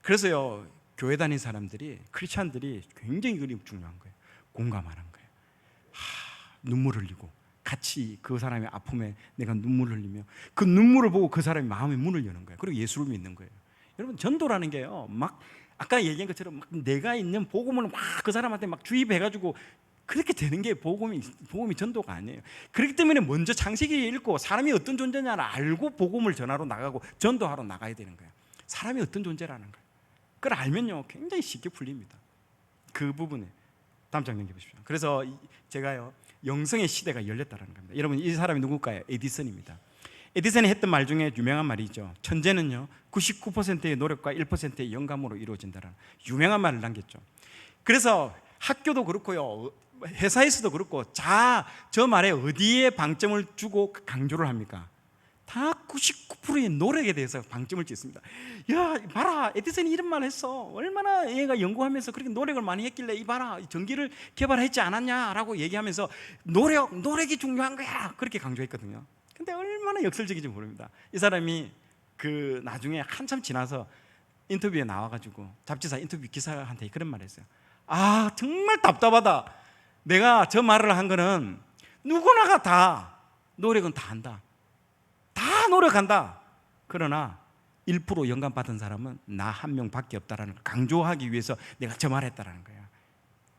그래서요 교회 다니는 사람들이, 크리스찬들이 굉장히 중요한 거예요. 공감하는 거예요. 눈물 흘리고 같이 그 사람의 아픔에 내가 눈물 흘리며 그 눈물을 보고 그 사람의 마음의 문을 여는 거예요. 그리고 예수를 믿는 거예요. 여러분 전도라는 게요 막 아까 얘기한 것처럼 막 내가 있는 복음을 막 그 사람한테 막 주입해가지고 그렇게 되는 게 복음이 전도가 아니에요. 그렇기 때문에 먼저 창세기 읽고 사람이 어떤 존재냐를 알고 복음을 전하러 나가고 전도하러 나가야 되는 거예요. 사람이 어떤 존재라는 거예요. 그걸 알면요 굉장히 쉽게 풀립니다. 그 부분에 다음 장 넘겨보십시오. 그래서 제가요 영성의 시대가 열렸다는 겁니다. 여러분 이 사람이 누굴까요? 에디슨입니다. 에디슨이 했던 말 중에 유명한 말이 있죠. 천재는요 99%의 노력과 1%의 영감으로 이루어진다는 유명한 말을 남겼죠. 그래서 학교도 그렇고요, 회사에서도 그렇고 저 말에 어디에 방점을 주고 강조를 합니까? 다 99%의 노력에 대해서 방점을 찍습니다. 야, 봐라, 에디슨이 이런 말 했어. 얼마나 얘가 연구하면서 그렇게 노력을 많이 했길래 이 봐라, 전기를 개발했지 않았냐라고 얘기하면서 노력이 중요한 거야, 그렇게 강조했거든요. 근데 얼마나 역설적인지 모릅니다. 이 사람이 그 나중에 한참 지나서 인터뷰에 나와가지고 잡지사 인터뷰 기사한테 그런 말을 했어요. 아, 정말 답답하다. 내가 저 말을 한 거는 누구나가 다 노력은 다 한다. 다 노력한다. 그러나 1% 영감 받은 사람은 나 한 명밖에 없다라는 걸 강조하기 위해서 내가 저 말했다라는 거야.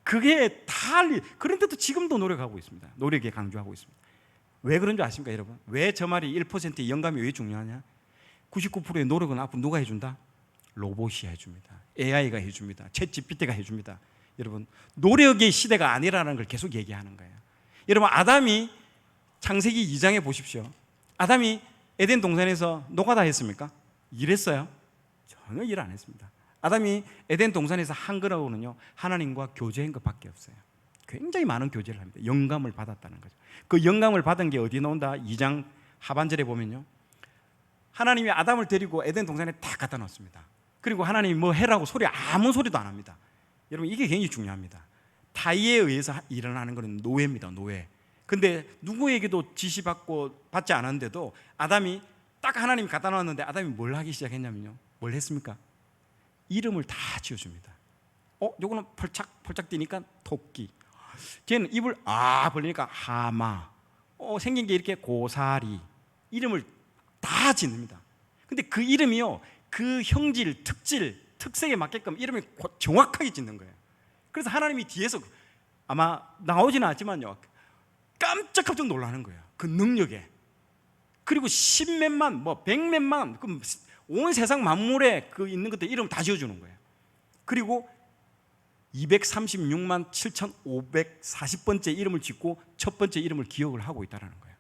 그게 다 그런데도 지금도 노력하고 있습니다. 노력에 강조하고 있습니다. 왜 그런 줄 아십니까, 여러분? 왜 저 말이 1%의 영감이 왜 중요하냐? 99%의 노력은 앞으로 누가 해준다? 로봇이 해줍니다. AI가 해줍니다. 챗GPT가 해줍니다. 여러분 노력의 시대가 아니라는 걸 계속 얘기하는 거예요. 여러분 아담이 창세기 2장에 보십시오. 아담이 에덴 동산에서 노가다 했습니까? 일했어요? 전혀 일 안 했습니다. 아담이 에덴 동산에서 한 거라고는요 하나님과 교제한 것밖에 없어요. 굉장히 많은 교제를 합니다. 영감을 받았다는 거죠. 그 영감을 받은 게 어디 나온다? 2장 하반절에 보면요 하나님이 아담을 데리고 에덴 동산에 딱 갖다 놓습니다. 그리고 하나님이 뭐 해라고 아무 소리도 안 합니다. 여러분 이게 굉장히 중요합니다. 타의에 의해서 일어나는 것은 노예입니다. 노예. 근데 누구에게도 받지 않았는데도 아담이 딱 하나님이 갖다 놨는데 아담이 뭘 하기 시작했냐면요, 뭘 했습니까? 이름을 다 지어줍니다. 요거는 펄착 뛰니까 토끼, 쟤는 입을 벌리니까 하마, 생긴 게 이렇게 고사리 이름을 다 짓습니다. 근데 그 이름이요, 그 형질, 특질, 특색에 맞게끔 이름을 정확하게 짓는 거예요. 그래서 하나님이 뒤에서 아마 나오지는 않지만요, 깜짝깜짝 놀라는 거예요. 그 능력에. 그리고 십몇만, 뭐 백몇만, 온 세상 만물에 그 있는 것들 이름 다 지어주는 거예요. 그리고 236만 7,540번째 이름을 짓고 첫 번째 이름을 기억을 하고 있다는 거예요.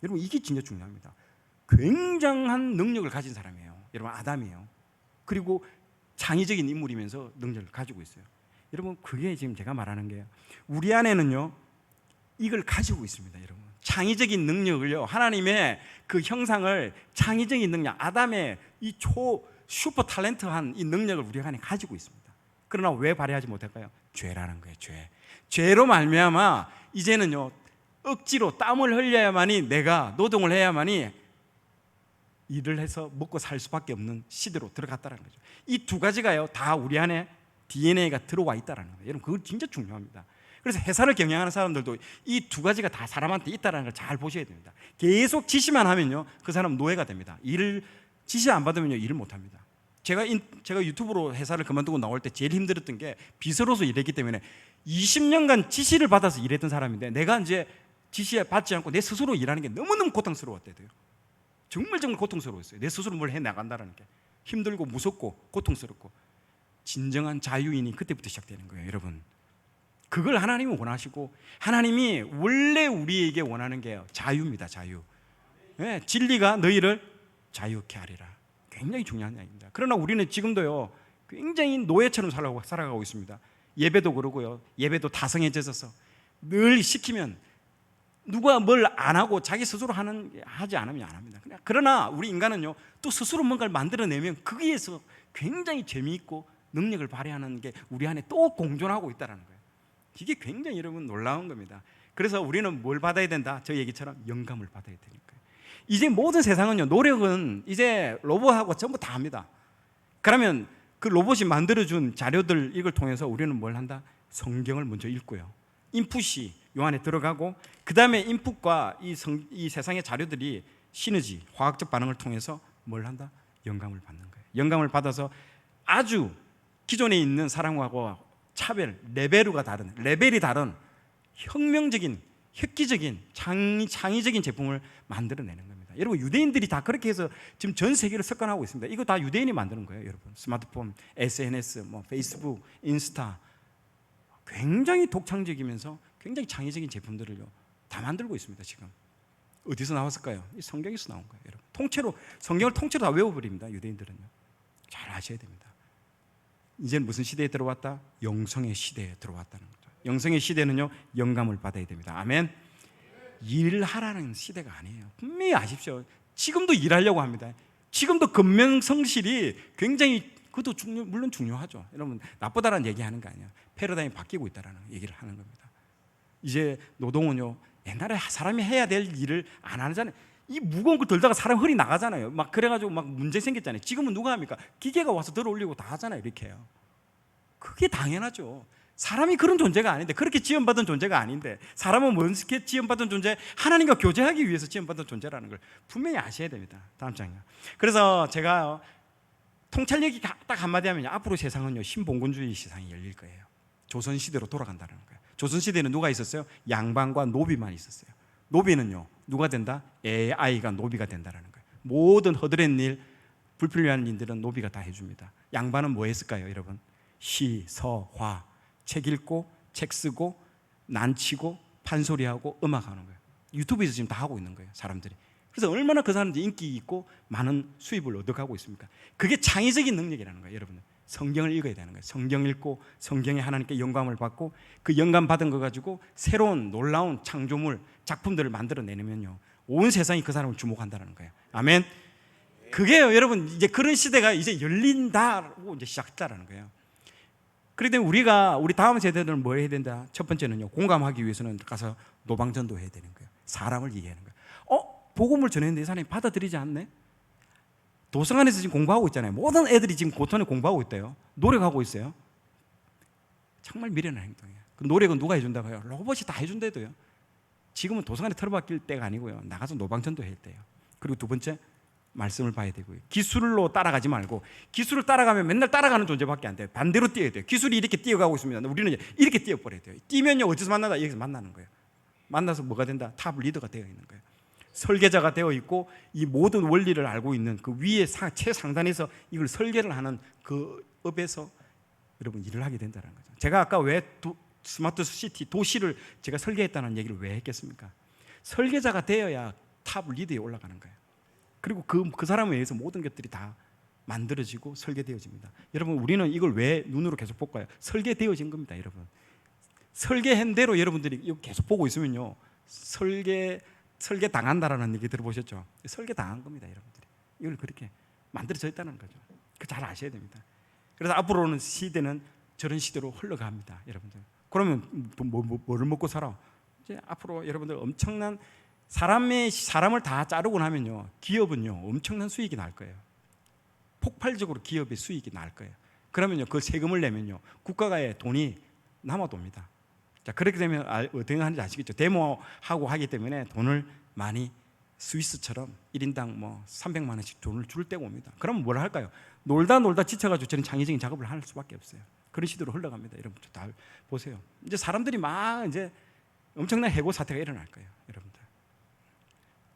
여러분, 이게 진짜 중요합니다. 굉장한 능력을 가진 사람이에요. 여러분, 아담이에요. 그리고 창의적인 인물이면서 능력을 가지고 있어요. 여러분, 그게 지금 제가 말하는 게요, 우리 안에는요 이걸 가지고 있습니다. 여러분, 창의적인 능력을요, 하나님의 그 형상을, 창의적인 능력, 아담의 이 슈퍼 탤런트한 이 능력을 우리 안에 가지고 있습니다. 그러나 왜 발휘하지 못할까요? 죄라는 거예요. 죄로 말미암아 이제는요 억지로 땀을 흘려야만이, 내가 노동을 해야만이 일을 해서 먹고 살 수밖에 없는 시대로 들어갔다는 거죠. 이 두 가지가요 다 우리 안에 DNA가 들어와 있다는 거예요. 여러분, 그거 진짜 중요합니다. 그래서 회사를 경영하는 사람들도 이 두 가지가 다 사람한테 있다는 걸 잘 보셔야 됩니다. 계속 지시만 하면요 그 사람 노예가 됩니다. 일을 지시 안 받으면요 일을 못 합니다. 제가 유튜브로 회사를 그만두고 나올 때 제일 힘들었던 게 비서로서 일했기 때문에 20년간 지시를 받아서 일했던 사람인데, 내가 이제 지시 받지 않고 내 스스로 일하는 게 너무너무 고통스러웠대요. 정말 고통스러웠어요. 내 스스로 뭘 해나간다는 게 힘들고 무섭고 고통스럽고. 진정한 자유인이 그때부터 시작되는 거예요. 여러분, 그걸 하나님이 원하시고, 하나님이 원래 우리에게 원하는 게 자유입니다. 자유. 네, 진리가 너희를 자유케 하리라. 굉장히 중요한 이야기입니다. 그러나 우리는 지금도요 굉장히 노예처럼 살아가고 있습니다. 예배도 그러고요, 예배도 다성해져서 늘 시키면 누가 뭘 안 하고 자기 스스로 하지 않으면 안 합니다. 그러나 우리 인간은요 또 스스로 뭔가를 만들어내면 거기에서 굉장히 재미있고 능력을 발휘하는 게 우리 안에 또 공존하고 있다는 거예요. 이게 굉장히 여러분 놀라운 겁니다. 그래서 우리는 뭘 받아야 된다? 저 얘기처럼 영감을 받아야 되니까요. 이제 모든 세상은요, 노력은 이제 로봇하고 전부 다 합니다. 그러면 그 로봇이 만들어준 자료들, 이걸 통해서 우리는 뭘 한다? 성경을 먼저 읽고요, 인풋이 요 안에 들어가고, 그 다음에 인풋과 이 세상의 자료들이 시너지, 화학적 반응을 통해서 뭘 한다? 영감을 받는 거예요. 영감을 받아서 아주 기존에 있는 사람하고 차별, 레벨이 다른 혁명적인, 획기적인, 창의적인 제품을 만들어내는 겁니다. 여러분, 유대인들이 다 그렇게 해서 지금 전 세계를 석권하고 있습니다. 이거 다 유대인이 만드는 거예요. 여러분, 스마트폰, SNS, 페이스북, 인스타, 굉장히 독창적이면서 굉장히 창의적인 제품들을요 다 만들고 있습니다. 지금 어디서 나왔을까요? 이 성경에서 나온 거예요. 여러분, 성경을 통째로 다 외워버립니다. 유대인들은요. 잘 아셔야 됩니다. 이제는 무슨 시대에 들어왔다? 영성의 시대에 들어왔다는 거죠. 영성의 시대는요 영감을 받아야 됩니다. 아멘. 일하라는 시대가 아니에요. 분명히 아십시오. 지금도 일하려고 합니다. 지금도 근면성실이 굉장히, 그것도 물론 중요하죠. 여러분, 나쁘다라는 얘기하는 거 아니에요. 패러다임이 바뀌고 있다는 얘기를 하는 겁니다. 이제 노동은요 옛날에 사람이 해야 될 일을 안 하잖아요. 이 무거운 걸 들다가 사람 허리 나가잖아요. 막 그래가지고 막 문제 생겼잖아요. 지금은 누가 합니까? 기계가 와서 들어 올리고 다 하잖아요. 이렇게 해요. 그게 당연하죠. 사람이 그런 존재가 아닌데, 그렇게 지원받은 존재가 아닌데, 사람은 뭔게 지원받은 존재? 하나님과 교제하기 위해서 지원받은 존재라는 걸 분명히 아셔야 됩니다. 다음 장이요. 그래서 제가 통찰력이 딱 한마디 하면요, 앞으로 세상은요 신봉건주의 세상이 열릴 거예요. 조선시대로 돌아간다는 거예요. 조선시대는 누가 있었어요? 양반과 노비만 있었어요. 노비는요 누가 된다? AI가 노비가 된다는 거예요. 모든 허드렛 일, 불필요한 일들은 노비가 다 해줍니다. 양반은 뭐 했을까요? 여러분, 시, 서, 화, 책 읽고, 책 쓰고, 난치고, 판소리하고, 음악하는 거예요. 유튜브에서 지금 다 하고 있는 거예요, 사람들이. 그래서 얼마나 그 사람들이 인기 있고 많은 수입을 얻어가고 있습니까? 그게 창의적인 능력이라는 거예요. 여러분, 성경을 읽어야 되는 거예요. 성경 읽고 성경에 하나님께 영감을 받고, 그 영감 받은 거 가지고 새로운 놀라운 창조물, 작품들을 만들어내면요 온 세상이 그 사람을 주목한다는 거예요. 아멘. 그게요 여러분, 이제 그런 시대가 이제 열린다고 이제 시작했다는 거예요. 그렇기 때문에 우리 다음 세대들은 뭘 해야 된다? 첫 번째는요, 공감하기 위해서는 가서 노방전도 해야 되는 거예요. 사람을 이해하는 거예요. 복음을 전했는데 이 사람이 받아들이지 않네? 도서관에서 지금 공부하고 있잖아요. 모든 애들이 지금 고턴에 공부하고 있대요. 노력하고 있어요. 정말 미련한 행동이에요. 그 노력은 누가 해준다고 해요? 로봇이 다 해준대도요. 지금은 도서관에 틀어박힐 때가 아니고요. 나가서 노방전도 해야 돼요. 그리고 두 번째, 말씀을 봐야 되고요. 기술로 따라가지 말고, 기술을 따라가면 맨날 따라가는 존재밖에 안 돼요. 반대로 뛰어야 돼요. 기술이 이렇게 뛰어가고 있습니다. 우리는 이렇게 뛰어버려야 돼요. 뛰면요, 어디서 만나다? 여기서 만나는 거예요. 만나서 뭐가 된다? 탑 리더가 되어 있는 거예요. 설계자가 되어 있고, 이 모든 원리를 알고 있는 그 위에 최상단에서 이걸 설계를 하는 그 업에서 여러분 일을 하게 된다는 거죠. 제가 아까 왜 스마트 시티 도시를 제가 설계했다는 얘기를 왜 했겠습니까? 설계자가 되어야 탑 리더에 올라가는 거예요. 그리고 그 사람에 의해서 모든 것들이 다 만들어지고 설계되어집니다. 여러분, 우리는 이걸 왜 눈으로 계속 볼까요? 설계되어진 겁니다, 여러분. 설계한 대로 여러분들이 이거 계속 보고 있으면요, 설계 당한다라는 얘기 들어보셨죠? 설계 당한 겁니다, 여러분들이. 이걸 그렇게 만들어져 있다는 거죠. 그 잘 아셔야 됩니다. 그래서 앞으로는 시대는 저런 시대로 흘러갑니다, 여러분들. 그러면 뭐를 먹고 살아? 이제 앞으로 여러분들 엄청난 사람을 다 자르고 나면요, 기업은요 엄청난 수익이 날 거예요. 폭발적으로 기업의 수익이 날 거예요. 그러면요, 그 세금을 내면요, 국가가에 돈이 남아돕니다. 자, 그렇게 되면 어떻게 하는지 아시겠죠? 데모하고 하기 때문에 돈을 많이, 스위스처럼 1인당 뭐 300만 원씩 돈을 줄 때가 옵니다. 그러면 뭘 할까요? 놀다 지쳐가지고 저는 창의적인 작업을 할 수밖에 없어요. 그런 시대로 흘러갑니다. 여러분 다 보세요. 이제 사람들이 막 이제 엄청난 해고 사태가 일어날 거예요, 여러분들.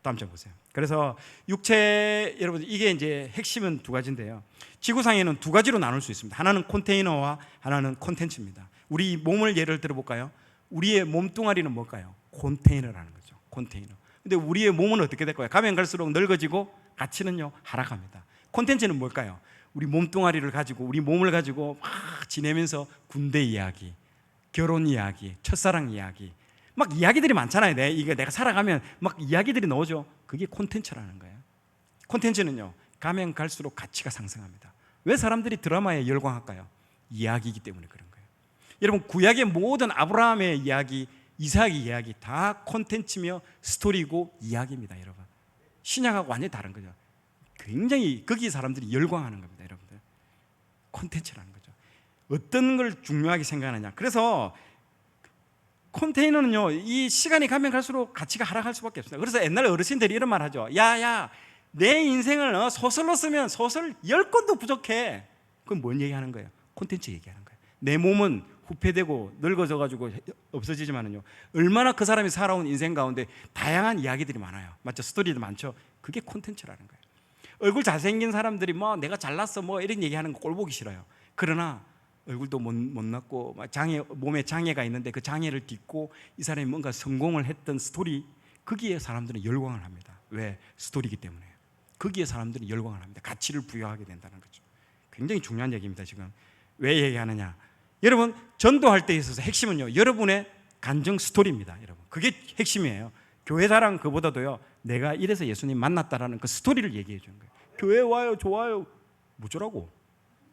다음 장 보세요. 그래서 육체, 여러분 이게 이제 핵심은 두 가지인데요. 지구상에는 두 가지로 나눌 수 있습니다. 하나는 컨테이너와 하나는 콘텐츠입니다. 우리 몸을 예를 들어볼까요? 우리의 몸뚱아리는 뭘까요? 컨테이너라는 거죠. 컨테이너. 근데 우리의 몸은 어떻게 될까요? 가면 갈수록 늙어지고 가치는요 하락합니다. 콘텐츠는 뭘까요? 우리 몸뚱아리를 가지고, 우리 몸을 가지고 막 지내면서 군대 이야기, 결혼 이야기, 첫사랑 이야기, 막 이야기들이 많잖아요. 내가 살아가면 막 이야기들이 나오죠. 그게 콘텐츠라는 거예요. 콘텐츠는요, 가면 갈수록 가치가 상승합니다. 왜 사람들이 드라마에 열광할까요? 이야기이기 때문에 그런 거예요. 여러분, 구약의 모든 아브라함의 이야기, 이삭의 이야기 다 콘텐츠며 스토리고 이야기입니다, 여러분. 신약하고 완전히 다른 거죠. 굉장히 거기 사람들이 열광하는 겁니다, 여러분들. 콘텐츠라는 거죠. 어떤 걸 중요하게 생각하느냐. 그래서 컨테이너는요, 이 시간이 가면 갈수록 가치가 하락할 수밖에 없습니다. 그래서 옛날 어르신들이 이런 말 하죠. 야, 내 인생을 소설로 쓰면 소설 10권도 부족해. 그건 뭔 얘기하는 거예요? 콘텐츠 얘기하는 거예요. 내 몸은 후패되고 늙어져가지고 없어지지만은요, 얼마나 그 사람이 살아온 인생 가운데 다양한 이야기들이 많아요. 맞죠? 스토리도 많죠. 그게 콘텐츠라는 거예요. 얼굴 잘생긴 사람들이 뭐 내가 잘났어 뭐 이런 얘기하는 거 꼴 보기 싫어요. 그러나 얼굴도 못났고 몸에 장애가 있는데 그 장애를 딛고 이 사람이 뭔가 성공을 했던 스토리, 거기에 사람들은 열광을 합니다. 왜? 스토리이기 때문에. 거기에 사람들은 열광을 합니다. 가치를 부여하게 된다는 거죠. 굉장히 중요한 얘기입니다. 지금 왜 얘기하느냐? 여러분, 전도할 때 있어서 핵심은요, 여러분의 간증 스토리입니다. 여러분, 그게 핵심이에요. 교회 자랑 그보다도요, 내가 이래서 예수님 만났다라는 그 스토리를 얘기해 주는 거예요. 교회 와요, 좋아요, 뭐쩌라고?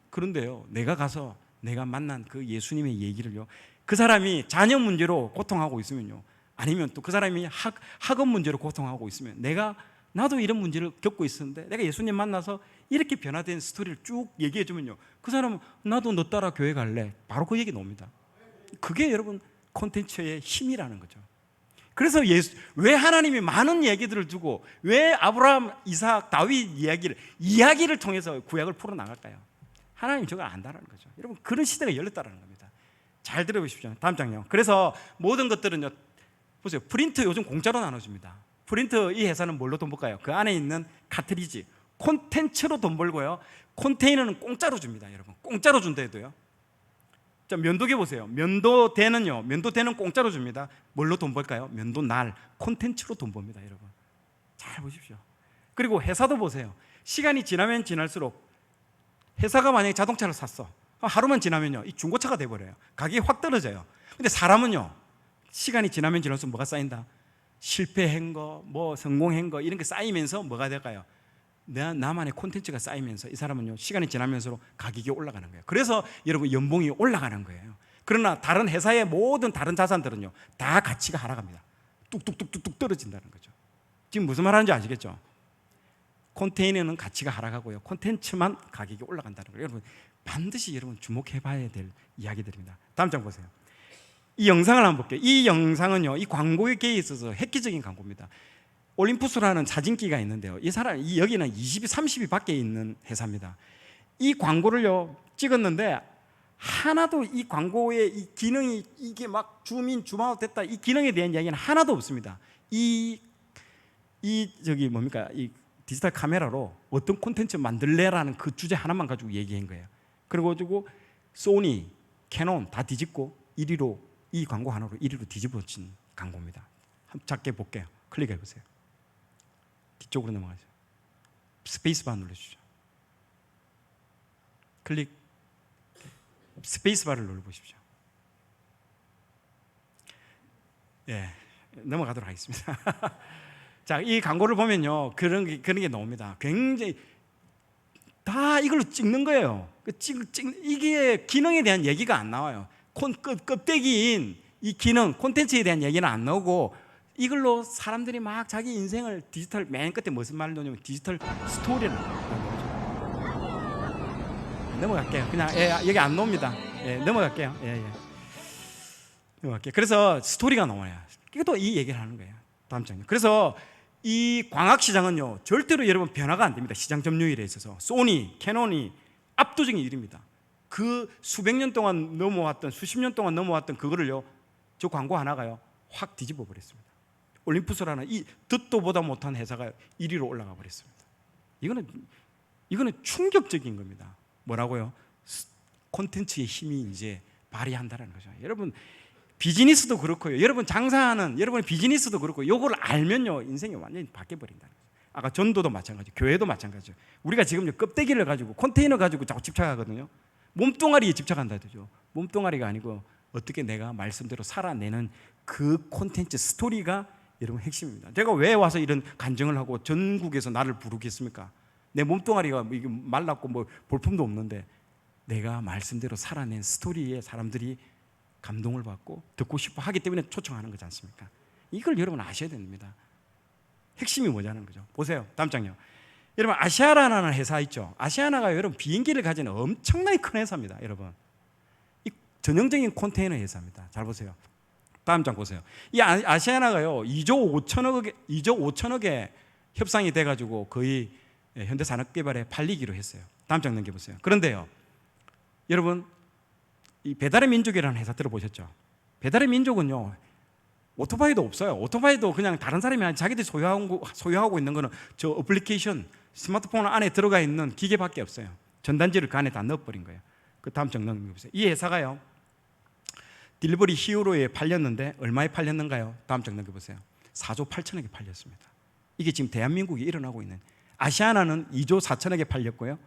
그런데요, 내가 가서 내가 만난 그 예수님의 얘기를요, 그 사람이 자녀 문제로 고통하고 있으면요, 아니면 또 그 사람이 학업 문제로 고통하고 있으면, 나도 이런 문제를 겪고 있었는데 내가 예수님 만나서 이렇게 변화된 스토리를 쭉 얘기해 주면요, 그 사람은 나도 너 따라 교회 갈래. 바로 그 얘기 나옵니다. 그게 여러분 콘텐츠의 힘이라는 거죠. 그래서 왜 하나님이 많은 얘기들을 두고 왜 아브라함, 이삭, 다윗 이야기를 통해서 구약을 풀어나갈까요? 하나님 저걸 안다라는 거죠. 여러분, 그런 시대가 열렸다는 겁니다. 잘 들어보십시오. 다음 장요. 그래서 모든 것들은요, 보세요. 프린트 요즘 공짜로 나눠줍니다. 프린트 이 회사는 뭘로 돈 벌까요? 그 안에 있는 카트리지, 콘텐츠로 돈 벌고요. 컨테이너는 공짜로 줍니다, 여러분. 공짜로 준다 해도요. 자, 면도기 보세요. 면도대는 공짜로 줍니다. 뭘로 돈 벌까요? 면도날, 콘텐츠로 돈 법니다, 여러분. 잘 보십시오. 그리고 회사도 보세요. 시간이 지나면 지날수록 회사가 만약에 자동차를 샀어. 하루만 지나면요, 이 중고차가 돼버려요. 가격이 확 떨어져요. 근데 사람은요, 시간이 지나면 지날수록 뭐가 쌓인다? 실패한 거, 뭐 성공한 거, 이런 게 쌓이면서 뭐가 될까요? 나만의 콘텐츠가 쌓이면서 이 사람은요, 시간이 지나면서 가격이 올라가는 거예요. 그래서 여러분 연봉이 올라가는 거예요. 그러나 다른 회사의 모든 다른 자산들은요, 다 가치가 하락합니다. 뚝뚝뚝뚝 떨어진다는 거죠. 지금 무슨 말 하는지 아시겠죠? 컨테이너는 가치가 하락하고요, 콘텐츠만 가격이 올라간다는 거예요. 여러분 반드시 여러분 주목해 봐야 될 이야기들입니다. 다음 장 보세요. 이 영상을 한번 볼게요. 이 영상은요, 이 광고계에 있어서 획기적인 광고입니다. 올림푸스라는 사진기가 있는데요. 이 사람, 여기는 20이, 30이 밖에 있는 회사입니다. 이 광고를요, 찍었는데 하나도 이 광고의 이 기능이 이게 막 줌인, 줌아웃 됐다, 이 기능에 대한 이야기는 하나도 없습니다. 이 디지털 카메라로 어떤 콘텐츠 만들래라는 그 주제 하나만 가지고 얘기한 거예요. 그리고 소니, 캐논 다 뒤집고 1위로, 이 광고 하나로 1위로 뒤집어진 광고입니다. 한번 작게 볼게요. 클릭해 보세요. 뒤쪽으로 넘어가죠. 스페이스바 눌러주죠. 클릭. 스페이스바를 눌러보십시오. 예, 넘어가도록 하겠습니다. 자, 이 광고를 보면요, 그런 게 나옵니다. 굉장히 다 이걸로 찍는 거예요. 이게 기능에 대한 얘기가 안 나와요. 껍데기인 이 기능, 콘텐츠에 대한 얘기는 안 나오고, 이걸로 사람들이 막 자기 인생을 디지털, 맨 끝에 무슨 말을 넣냐면 디지털 스토리를 넘어갈게요. 그냥 여기 안 나옵니다. 넘어갈게요. 넘어갈게요. 그래서 스토리가 나와요. 이것도 이 얘기를 하는 거예요. 다음 장면. 그래서 이 광학 시장은요, 절대로 여러분 변화가 안 됩니다. 시장 점유율에 있어서 소니, 캐논이 압도적인 1위입니다. 그 수백 년 동안 넘어왔던, 수십 년 동안 넘어왔던 그거를요, 저 광고 하나가요 확 뒤집어 버렸습니다. 올림푸스라는 이 듣도 보다 못한 회사가 1위로 올라가 버렸습니다. 이거는 충격적인 겁니다. 뭐라고요? 콘텐츠의 힘이 이제 발휘한다는 거죠. 여러분 비즈니스도 그렇고요. 여러분 장사하는 여러분의 비즈니스도 그렇고, 요걸 알면요 인생이 완전히 바뀌어 버린다는 거죠. 아까 전도도 마찬가지, 교회도 마찬가지죠. 우리가 지금 껍데기를 가지고, 컨테이너 가지고 자꾸 집착하거든요. 몸뚱아리에 집착한다 되죠. 몸뚱아리가 아니고 어떻게 내가 말씀대로 살아내는 그 콘텐츠 스토리가 여러분 핵심입니다. 제가 왜 와서 이런 간증을 하고 전국에서 나를 부르겠습니까? 내 몸뚱아리가 말랐고 뭐 볼품도 없는데 내가 말씀대로 살아낸 스토리에 사람들이 감동을 받고 듣고 싶어 하기 때문에 초청하는 거지 않습니까? 이걸 여러분 아셔야 됩니다. 핵심이 뭐냐는 거죠. 보세요. 다음 장요. 여러분 아시아나라는 회사 있죠. 아시아나가 여러분 비행기를 가지는 엄청나게 큰 회사입니다. 여러분 이 전형적인 컨테이너 회사입니다. 잘 보세요. 다음 장 보세요. 이 아시아나가요 2조 5천억에 협상이 돼가지고 거의 현대산업개발에 팔리기로 했어요. 다음 장 넘겨보세요. 그런데요, 여러분 이 배달의 민족이라는 회사 들어보셨죠? 배달의 민족은요 오토바이도 없어요. 오토바이도 그냥 다른 사람이 아니라 자기들이 소유하고 있는 거는 저 어플리케이션, 스마트폰 안에 들어가 있는 기계밖에 없어요. 전단지를 그 안에 다 넣어버린 거예요. 그 다음 장 넘겨보세요. 이 회사가요 딜리버리 히어로에 팔렸는데 얼마에 팔렸는가요? 다음 장 넘겨보세요. 4조 8천억에 팔렸습니다. 이게 지금 대한민국이 일어나고 있는, 아시아나는 2조 4천억에 팔렸고요,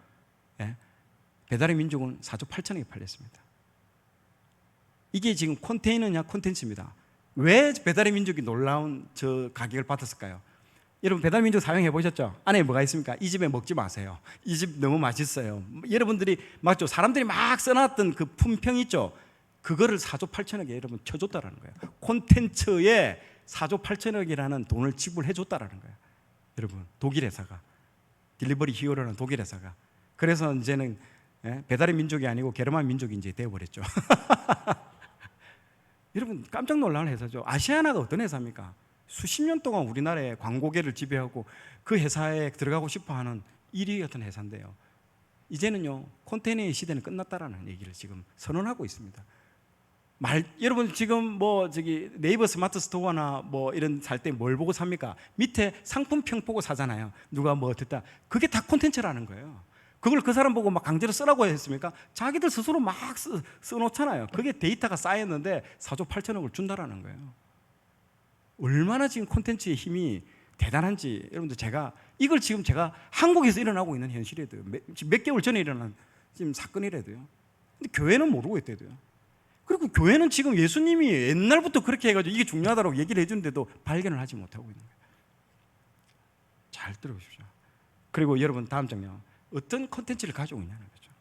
배달의 민족은 4조 8천억에 팔렸습니다. 이게 지금 컨테이너냐 콘텐츠입니다. 왜 배달의 민족이 놀라운 저 가격을 받았을까요? 여러분 배달의 민족 사용해 보셨죠? 안에 뭐가 있습니까? 이 집에 먹지 마세요. 이 집 너무 맛있어요. 여러분들이 맞죠? 사람들이 막 써놨던 그 품평 있죠? 그거를 4조 8천억에 여러분 쳐줬다라는 거예요. 콘텐츠에 4조 8천억이라는 돈을 지불해줬다라는 거예요. 여러분 독일 회사가, 딜리버리 히어로라는 독일 회사가. 그래서 이제는 배달의 민족이 아니고 게르만 민족이 이제 되어버렸죠. 여러분 깜짝 놀라는 회사죠. 아시아나가 어떤 회사입니까? 수십 년 동안 우리나라의 광고계를 지배하고 그 회사에 들어가고 싶어하는 1위 같은 회사인데요, 이제는요 콘테이너의 시대는 끝났다라는 얘기를 지금 선언하고 있습니다. 여러분 지금 뭐 저기 네이버 스마트 스토어나 뭐 이런 살 때 뭘 보고 삽니까? 밑에 상품평 보고 사잖아요. 누가 뭐 됐다. 그게 다 콘텐츠라는 거예요. 그걸 그 사람 보고 막 강제로 쓰라고 했습니까? 자기들 스스로 막 써놓잖아요. 그게 데이터가 쌓였는데 4조 8천억을 준다라는 거예요. 얼마나 지금 콘텐츠의 힘이 대단한지 여러분들, 이걸 지금 제가 한국에서 일어나고 있는 현실이래도요. 몇 개월 전에 일어난 지금 사건이래도요. 근데 교회는 모르고 있대도요. 그리고 교회는 지금 예수님이 옛날부터 그렇게 해가지고 이게 중요하다고 얘기를 해주는데도 발견을 하지 못하고 있는 거예요. 잘 들어보십시오. 그리고 여러분 다음 장면, 어떤 콘텐츠를 가지고 있냐는 거죠.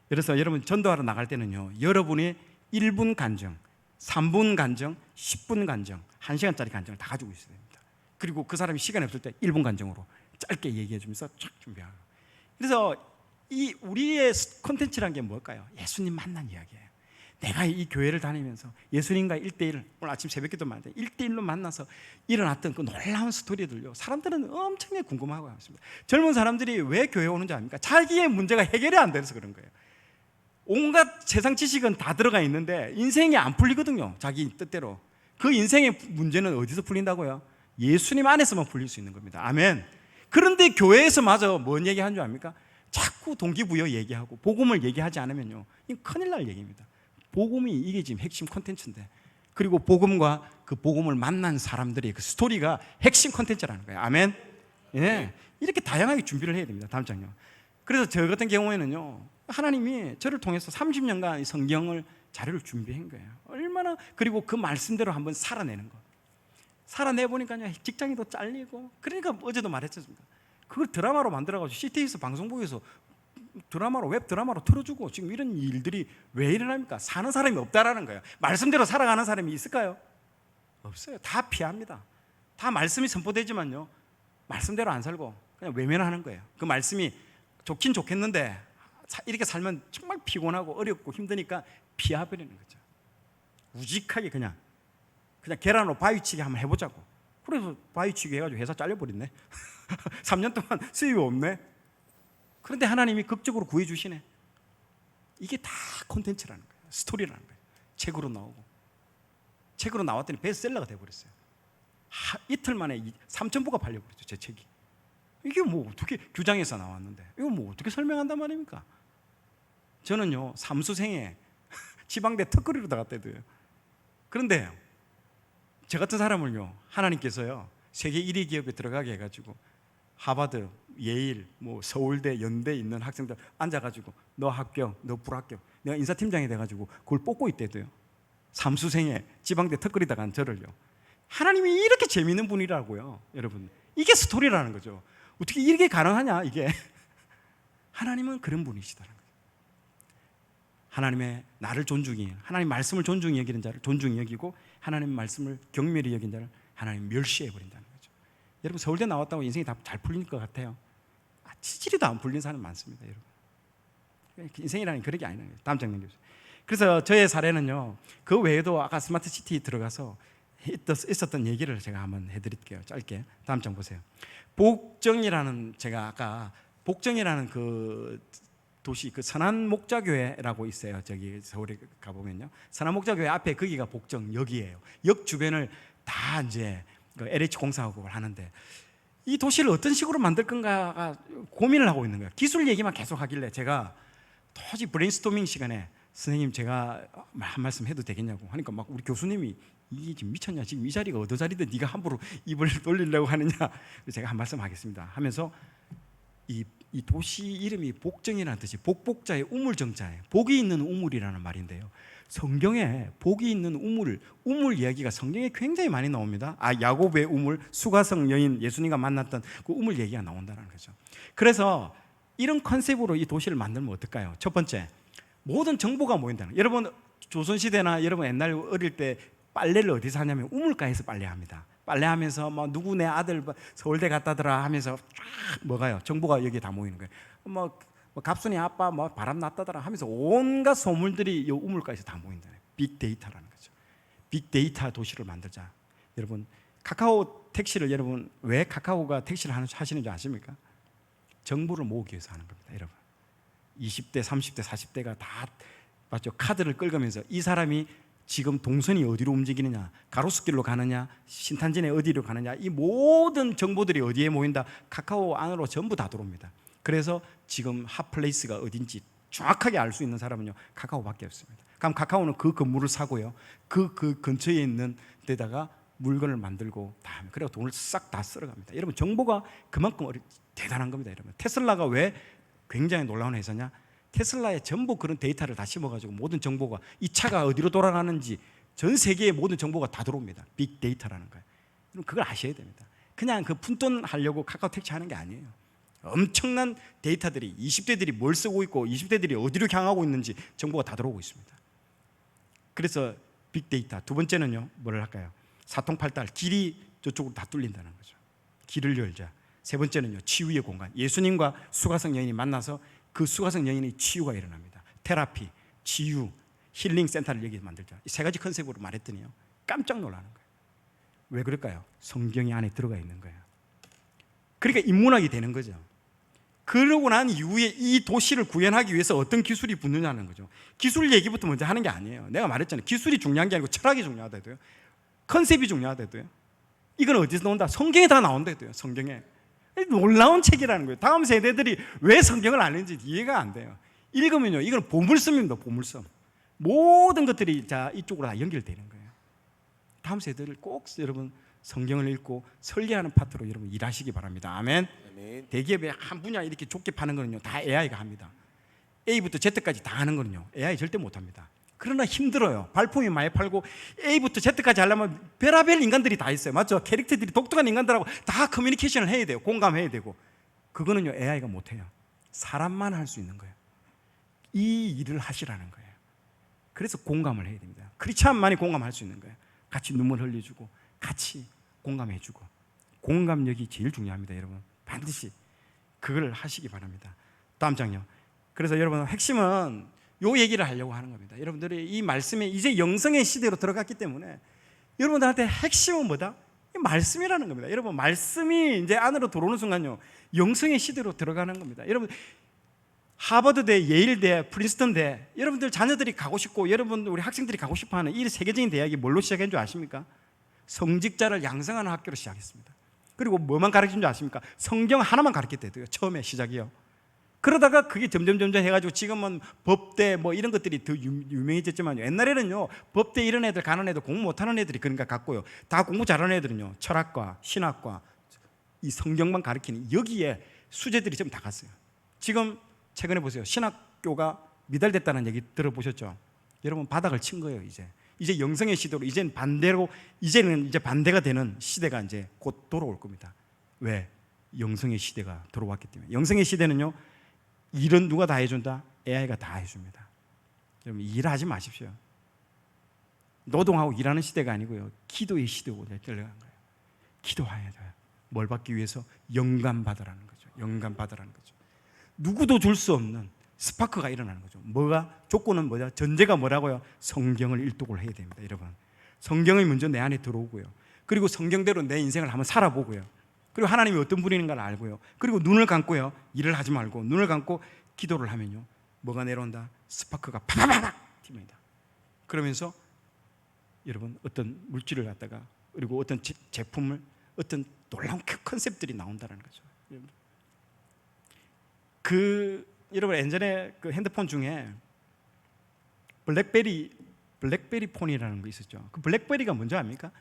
그래서 여러분 전도하러 나갈 때는요, 여러분의 1분 간증, 3분 간증, 10분 간증, 1시간짜리 간증을 다 가지고 있어야 됩니다. 그리고 그 사람이 시간이 없을 때 1분 간증으로 짧게 얘기해 주면서 쫙 준비하고. 그래서 이 우리의 콘텐츠란 게 뭘까요? 예수님 만난 이야기예요. 내가 이 교회를 다니면서 예수님과 1대1, 오늘 아침 새벽기도 만났는데 1대1로 만나서 일어났던 그 놀라운 스토리들요, 사람들은 엄청나게 궁금하고 있습니다. 젊은 사람들이 왜 교회 오는지 압니까? 자기의 문제가 해결이 안 돼서 그런 거예요. 온갖 세상 지식은 다 들어가 있는데 인생이 안 풀리거든요, 자기 뜻대로. 그 인생의 문제는 어디서 풀린다고요? 예수님 안에서만 풀릴 수 있는 겁니다. 아멘. 그런데 교회에서마저 뭔 얘기하는 줄 압니까? 자꾸 동기부여 얘기하고 복음을 얘기하지 않으면요, 이건 큰일 날 얘기입니다. 복음이 이게 지금 핵심 콘텐츠인데, 그리고 복음과 그 복음을 만난 사람들의 그 스토리가 핵심 콘텐츠라는 거예요. 아멘. 예, 이렇게 다양하게 준비를 해야 됩니다. 다음 장요. 그래서 저 같은 경우에는요, 하나님이 저를 통해서 30년간 이 성경을 자료를 준비한 거예요. 얼마나. 그리고 그 말씀대로 한번 살아내는 거. 살아내보니까요, 직장이도 잘리고. 그러니까 어제도 말했잖습니까? 그걸 드라마로 만들어가지고 CT에서 방송국에서 드라마로, 웹 드라마로 틀어주고, 지금 이런 일들이 왜 일어납니까? 사는 사람이 없다라는 거예요. 말씀대로 살아가는 사람이 있을까요? 없어요. 다 피합니다. 다 말씀이 선포되지만요, 말씀대로 안 살고 그냥 외면하는 거예요. 그 말씀이 좋긴 좋겠는데 이렇게 살면 정말 피곤하고 어렵고 힘드니까 피해버리는 거죠. 우직하게 그냥 계란으로 바위치기 한번 해보자고. 그래서 바위치기 해가지고 회사 잘려버렸네. 3년 동안 수입이 없네. 그런데 하나님이 극적으로 구해주시네. 이게 다 콘텐츠라는 거예요. 스토리라는 거예요. 책으로 나오고. 책으로 나왔더니 베스트셀러가 돼버렸어요. 이틀 만에 3,000부가 팔려버렸죠, 제 책이. 이게 뭐 어떻게, 규장에서 나왔는데 이거 뭐 어떻게 설명한단 말입니까? 저는요, 삼수생에 지방대 턱걸이로 나갔대도요. 그런데 저 같은 사람을요, 하나님께서요, 세계 1위 기업에 들어가게 해가지고 하버드, 예일, 뭐 서울대, 연대 있는 학생들 앉아가지고 너 합격, 너 불합격, 내가 인사팀장이 돼가지고 그걸 뽑고 있대도요. 삼수생에 지방대 턱걸이 나간 저를요. 하나님이 이렇게 재미있는 분이라고요, 여러분. 이게 스토리라는 거죠. 어떻게 이렇게 가능하냐, 이게. 하나님은 그런 분이시다는 거예요. 하나님의 나를 존중히, 하나님 말씀을 존중히 여기는 자를 존중히 여기고, 하나님 말씀을 경멸히 여긴 자를 하나님 멸시해 버린다는 거죠. 여러분, 서울대 나왔다고 인생이 다 잘 풀릴 것 같아요? 치질이도 안 풀린 사람 많습니다, 여러분. 인생이라는 그런 게 아니라는 거예요. 다음 장면 주세요. 그래서 저의 사례는요, 그 외에도 아까 스마트 시티 들어가서 있었던 얘기를 제가 한번 해드릴게요, 짧게. 다음 장 보세요. 복정이라는, 제가 아까 복정이라는 그 도시, 그 선한목자교회라고 있어요. 저기 서울에 가보면요, 선한목자교회 앞에 거기가 복정역이에요. 역 주변을 다 이제 그 LH 공사하고 하는데, 이 도시를 어떤 식으로 만들 건가가 고민을 하고 있는 거예요. 기술 얘기만 계속 하길래 제가 도저히 브레인스토밍 시간에, 선생님 제가 한 말씀 해도 되겠냐고 하니까 막 우리 교수님이 이게 지금 미쳤냐, 지금 이 자리가 어느 자리인데 네가 함부로 입을 돌리려고 하느냐. 제가 한 말씀 하겠습니다 하면서, 이 도시 이름이 복정이라는 뜻이 복복자의 우물정자예요. 복이 있는 우물이라는 말인데요, 성경에 복이 있는 우물 이야기가 성경에 굉장히 많이 나옵니다. 야곱의 우물, 수가성 여인, 예수님과 만났던 그 우물 얘기가 나온다는 거죠. 그래서 이런 컨셉으로 이 도시를 만들면 어떨까요? 첫 번째, 모든 정보가 모인다는 거예요. 여러분, 조선시대나 여러분 옛날 어릴 때 빨래를 어디서 하냐면 우물가에서 빨래합니다. 빨래하면서 뭐 누구 내 아들 서울대 갔다더라 하면서 쫙 뭐가요, 정보가 여기에 다 모이는 거예요. 뭐 갑순이 아빠 뭐 바람 났다더라 하면서 온갖 소문들이 이 우물가에서 다 모인다. 빅데이터라는 거죠. 빅데이터 도시를 만들자. 여러분, 카카오 택시를, 여러분 왜 카카오가 택시를 하시는지 아십니까? 정보를 모으기 위해서 하는 겁니다, 여러분. 20대, 30대, 40대가 다 맞죠? 카드를 끌면서 이 사람이 지금 동선이 어디로 움직이느냐, 가로수길로 가느냐, 신탄진에 어디로 가느냐, 이 모든 정보들이 어디에 모인다, 카카오 안으로 전부 다 들어옵니다. 그래서 지금 핫플레이스가 어딘지 정확하게 알 수 있는 사람은요, 카카오밖에 없습니다. 그럼 카카오는 그 건물을 사고요, 그 근처에 있는 데다가 물건을 만들고 다 하면, 그리고 돈을 싹 다 쓸어갑니다. 여러분, 정보가 그만큼 대단한 겁니다. 여러분, 테슬라가 왜 굉장히 놀라운 회사냐? 테슬라에 전부 그런 데이터를 다 심어가지고 모든 정보가, 이 차가 어디로 돌아가는지 전 세계의 모든 정보가 다 들어옵니다. 빅데이터라는 거예요. 그럼 그걸 아셔야 됩니다. 그냥 그 푼돈 하려고 카카오 택시 하는 게 아니에요. 엄청난 데이터들이, 20대들이 뭘 쓰고 있고 20대들이 어디로 향하고 있는지 정보가 다 들어오고 있습니다. 그래서 빅데이터. 두 번째는요, 뭐를 할까요? 사통팔달, 길이 저쪽으로 다 뚫린다는 거죠. 길을 열자. 세 번째는요, 치유의 공간. 예수님과 수가성 여인이 만나서 그 수가성 여인의 치유가 일어납니다. 테라피, 치유, 힐링 센터를 여기 만들자. 이 세 가지 컨셉으로 말했더니요, 깜짝 놀라는 거예요. 왜 그럴까요? 성경이 안에 들어가 있는 거예요. 그러니까 인문학이 되는 거죠. 그러고 난 이후에 이 도시를 구현하기 위해서 어떤 기술이 붙느냐는 거죠. 기술 얘기부터 먼저 하는 게 아니에요. 내가 말했잖아요. 기술이 중요한 게 아니고 철학이 중요하다 해도요, 컨셉이 중요하다 해도요, 이건 어디서 나온다? 성경에 다 나온다 해도요. 성경에. 놀라운 책이라는 거예요. 다음 세대들이 왜 성경을 아는지 이해가 안 돼요. 읽으면요, 이건 보물섬입니다. 보물섬. 모든 것들이 자 이쪽으로 다 연결되는 거예요. 다음 세대를 꼭 여러분 성경을 읽고 설계하는 파트로 여러분 일하시기 바랍니다. 아멘. 아멘. 대기업의 한 분야 이렇게 좁게 파는 거는요, 다 AI가 합니다. A부터 Z까지 다 하는 거는요, AI 절대 못합니다. 그러나 힘들어요. 발품이 많이 팔고 A부터 Z까지 하려면 별의별 인간들이 다 있어요. 맞죠? 캐릭터들이 독특한 인간들하고 다 커뮤니케이션을 해야 돼요. 공감해야 되고. 그거는요, AI가 못해요. 사람만 할 수 있는 거예요. 이 일을 하시라는 거예요. 그래서 공감을 해야 됩니다. 크리스찬만이 공감할 수 있는 거예요. 같이 눈물 흘려주고 같이 공감해주고. 공감력이 제일 중요합니다. 여러분 반드시 그걸 하시기 바랍니다. 다음 장요. 그래서 여러분 핵심은 요 얘기를 하려고 하는 겁니다. 여러분들이 이 말씀에 이제 영성의 시대로 들어갔기 때문에 여러분들한테 핵심은 뭐다? 이 말씀이라는 겁니다. 여러분 말씀이 이제 안으로 들어오는 순간요, 영성의 시대로 들어가는 겁니다. 여러분 하버드대, 예일대, 프린스턴대, 여러분들 자녀들이 가고 싶고 여러분 우리 학생들이 가고 싶어하는 이 세계적인 대학이 뭘로 시작한 줄 아십니까? 성직자를 양성하는 학교로 시작했습니다. 그리고 뭐만 가르친 줄 아십니까? 성경 하나만 가르쳤대요. 처음에 시작이요. 그러다가 그게 점점 해가지고 지금은 법대 뭐 이런 것들이 더 유명해졌지만 옛날에는요, 법대 이런 애들 가는 애들 공부 못하는 애들이 그러니까 갔고요, 다 공부 잘하는 애들은요 철학과 신학과 이 성경만 가르치는 여기에 수재들이 좀 다 갔어요. 지금 최근에 보세요. 신학교가 미달됐다는 얘기 들어보셨죠? 여러분 바닥을 친 거예요. 이제 영성의 시대로 이제는 반대가 되는 시대가 이제 곧 돌아올 겁니다. 왜? 영성의 시대가 들어왔기 때문에. 영성의 시대는요, 일은 누가 다 해준다? AI가 다 해줍니다. 여러분 일하지 마십시오. 노동하고 일하는 시대가 아니고요, 기도의 시대로 들어간 거예요. 기도해야 돼요. 뭘 받기 위해서? 영감 받으라는 거죠. 영감 받으라는 거죠. 누구도 줄 수 없는 스파크가 일어나는 거죠. 뭐가? 조건은 뭐냐? 전제가 뭐라고요? 성경을 일독을 해야 됩니다. 여러분 성경이 먼저 내 안에 들어오고요, 그리고 성경대로 내 인생을 한번 살아보고요, 그리고 하나님이 어떤 분인가를 알고요, 그리고 눈을 감고요, 일을 하지 말고 눈을 감고 기도를 하면요, 뭐가 내려온다? 스파크가 파파파박 튑니다. 그러면서 여러분 어떤 물질을 갖다가, 그리고 어떤 제품을, 어떤 놀라운 컨셉들이 나온다는 거죠. 여러분 예전에 그 핸드폰 중에 블랙베리 폰이라는 거 있었죠. 그 블랙베리가 뭔지 압니까?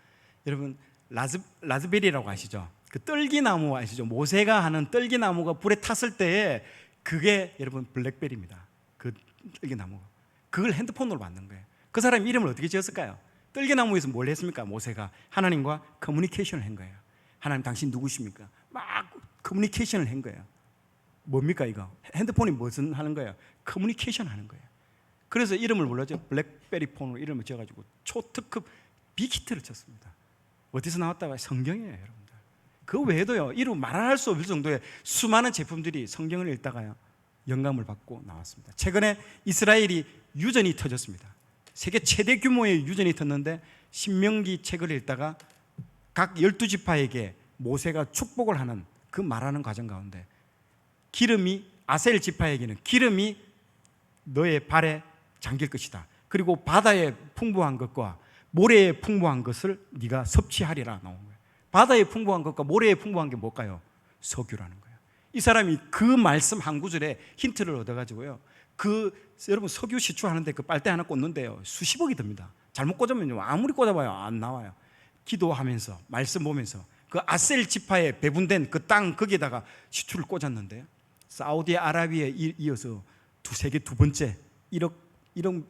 여러분 라즈베리라고 아시죠? 그 떨기나무 아시죠? 모세가 하는 떨기나무가 불에 탔을 때에 그게 여러분 블랙베리입니다. 그 떨기나무가. 그걸 핸드폰으로 만든 거예요. 그 사람 이름을 어떻게 지었을까요? 떨기나무에서 뭘 했습니까? 모세가 하나님과 커뮤니케이션을 한 거예요. 하나님 당신 누구십니까? 막 커뮤니케이션을 한 거예요. 뭡니까 이거? 핸드폰이 무슨 하는 거예요? 커뮤니케이션 하는 거예요. 그래서 이름을 몰랐죠. 블랙베리 폰으로 이름을 지어가지고 초특급 빅히트를 쳤습니다. 어디서 나왔다가? 성경이에요, 여러분들. 그 외에도요, 이름 말할 수 없을 정도의 수많은 제품들이 성경을 읽다가요 영감을 받고 나왔습니다. 최근에 이스라엘이 유전이 터졌습니다. 세계 최대 규모의 유전이 터졌는데 신명기 책을 읽다가 각 12지파에게 모세가 축복을 하는 그 말하는 과정 가운데 기름이, 아셀 지파에게는 기름이 너의 발에 잠길 것이다. 그리고 바다에 풍부한 것과 모래에 풍부한 것을 네가 섭취하리라 나온 거예요. 바다에 풍부한 것과 모래에 풍부한 게 뭘까요? 석유라는 거예요. 이 사람이 그 말씀 한 구절에 힌트를 얻어가지고요, 여러분 석유 시추하는데 그 빨대 하나 꽂는데요 수십억이 듭니다. 잘못 꽂으면요 아무리 꽂아봐요 안 나와요. 기도하면서 말씀 보면서 그 아셀 지파에 배분된 그 땅 거기에다가 시추를 꽂았는데요, 사우디아라비아에 이어서 세계 두 번째 1억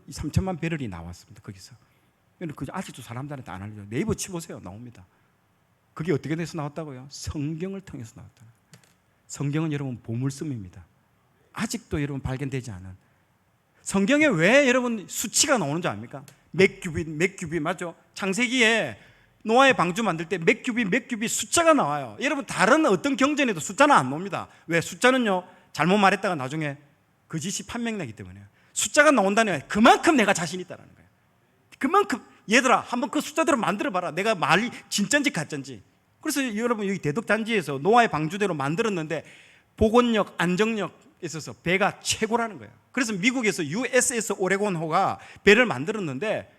3천만 배럴이 나왔습니다. 거기서. 아직도 사람들한테 안 알려요. 네이버 치보세요. 나옵니다. 그게 어떻게 돼서 나왔다고요? 성경을 통해서 나왔다. 성경은 여러분 보물섬입니다. 아직도 여러분 발견되지 않은. 성경에 왜 여러분 수치가 나오는 줄 압니까? 맥큐빗 맞죠? 창세기에 노아의 방주 만들 때 맥큐빗 숫자가 나와요. 여러분 다른 어떤 경전에도 숫자는 안 나옵니다. 왜? 숫자는요 잘못 말했다가 나중에 거짓이 판명나기 때문에요. 숫자가 나온다는 게 그만큼 내가 자신 있다는 거예요. 그만큼 얘들아 한번 그 숫자대로 만들어봐라. 내가 말이 진짠지 가짠지. 그래서 여러분 여기 대덕단지에서 노아의 방주대로 만들었는데 복원력, 안정력에 있어서 배가 최고라는 거예요. 그래서 미국에서 USS 오레곤호가 배를 만들었는데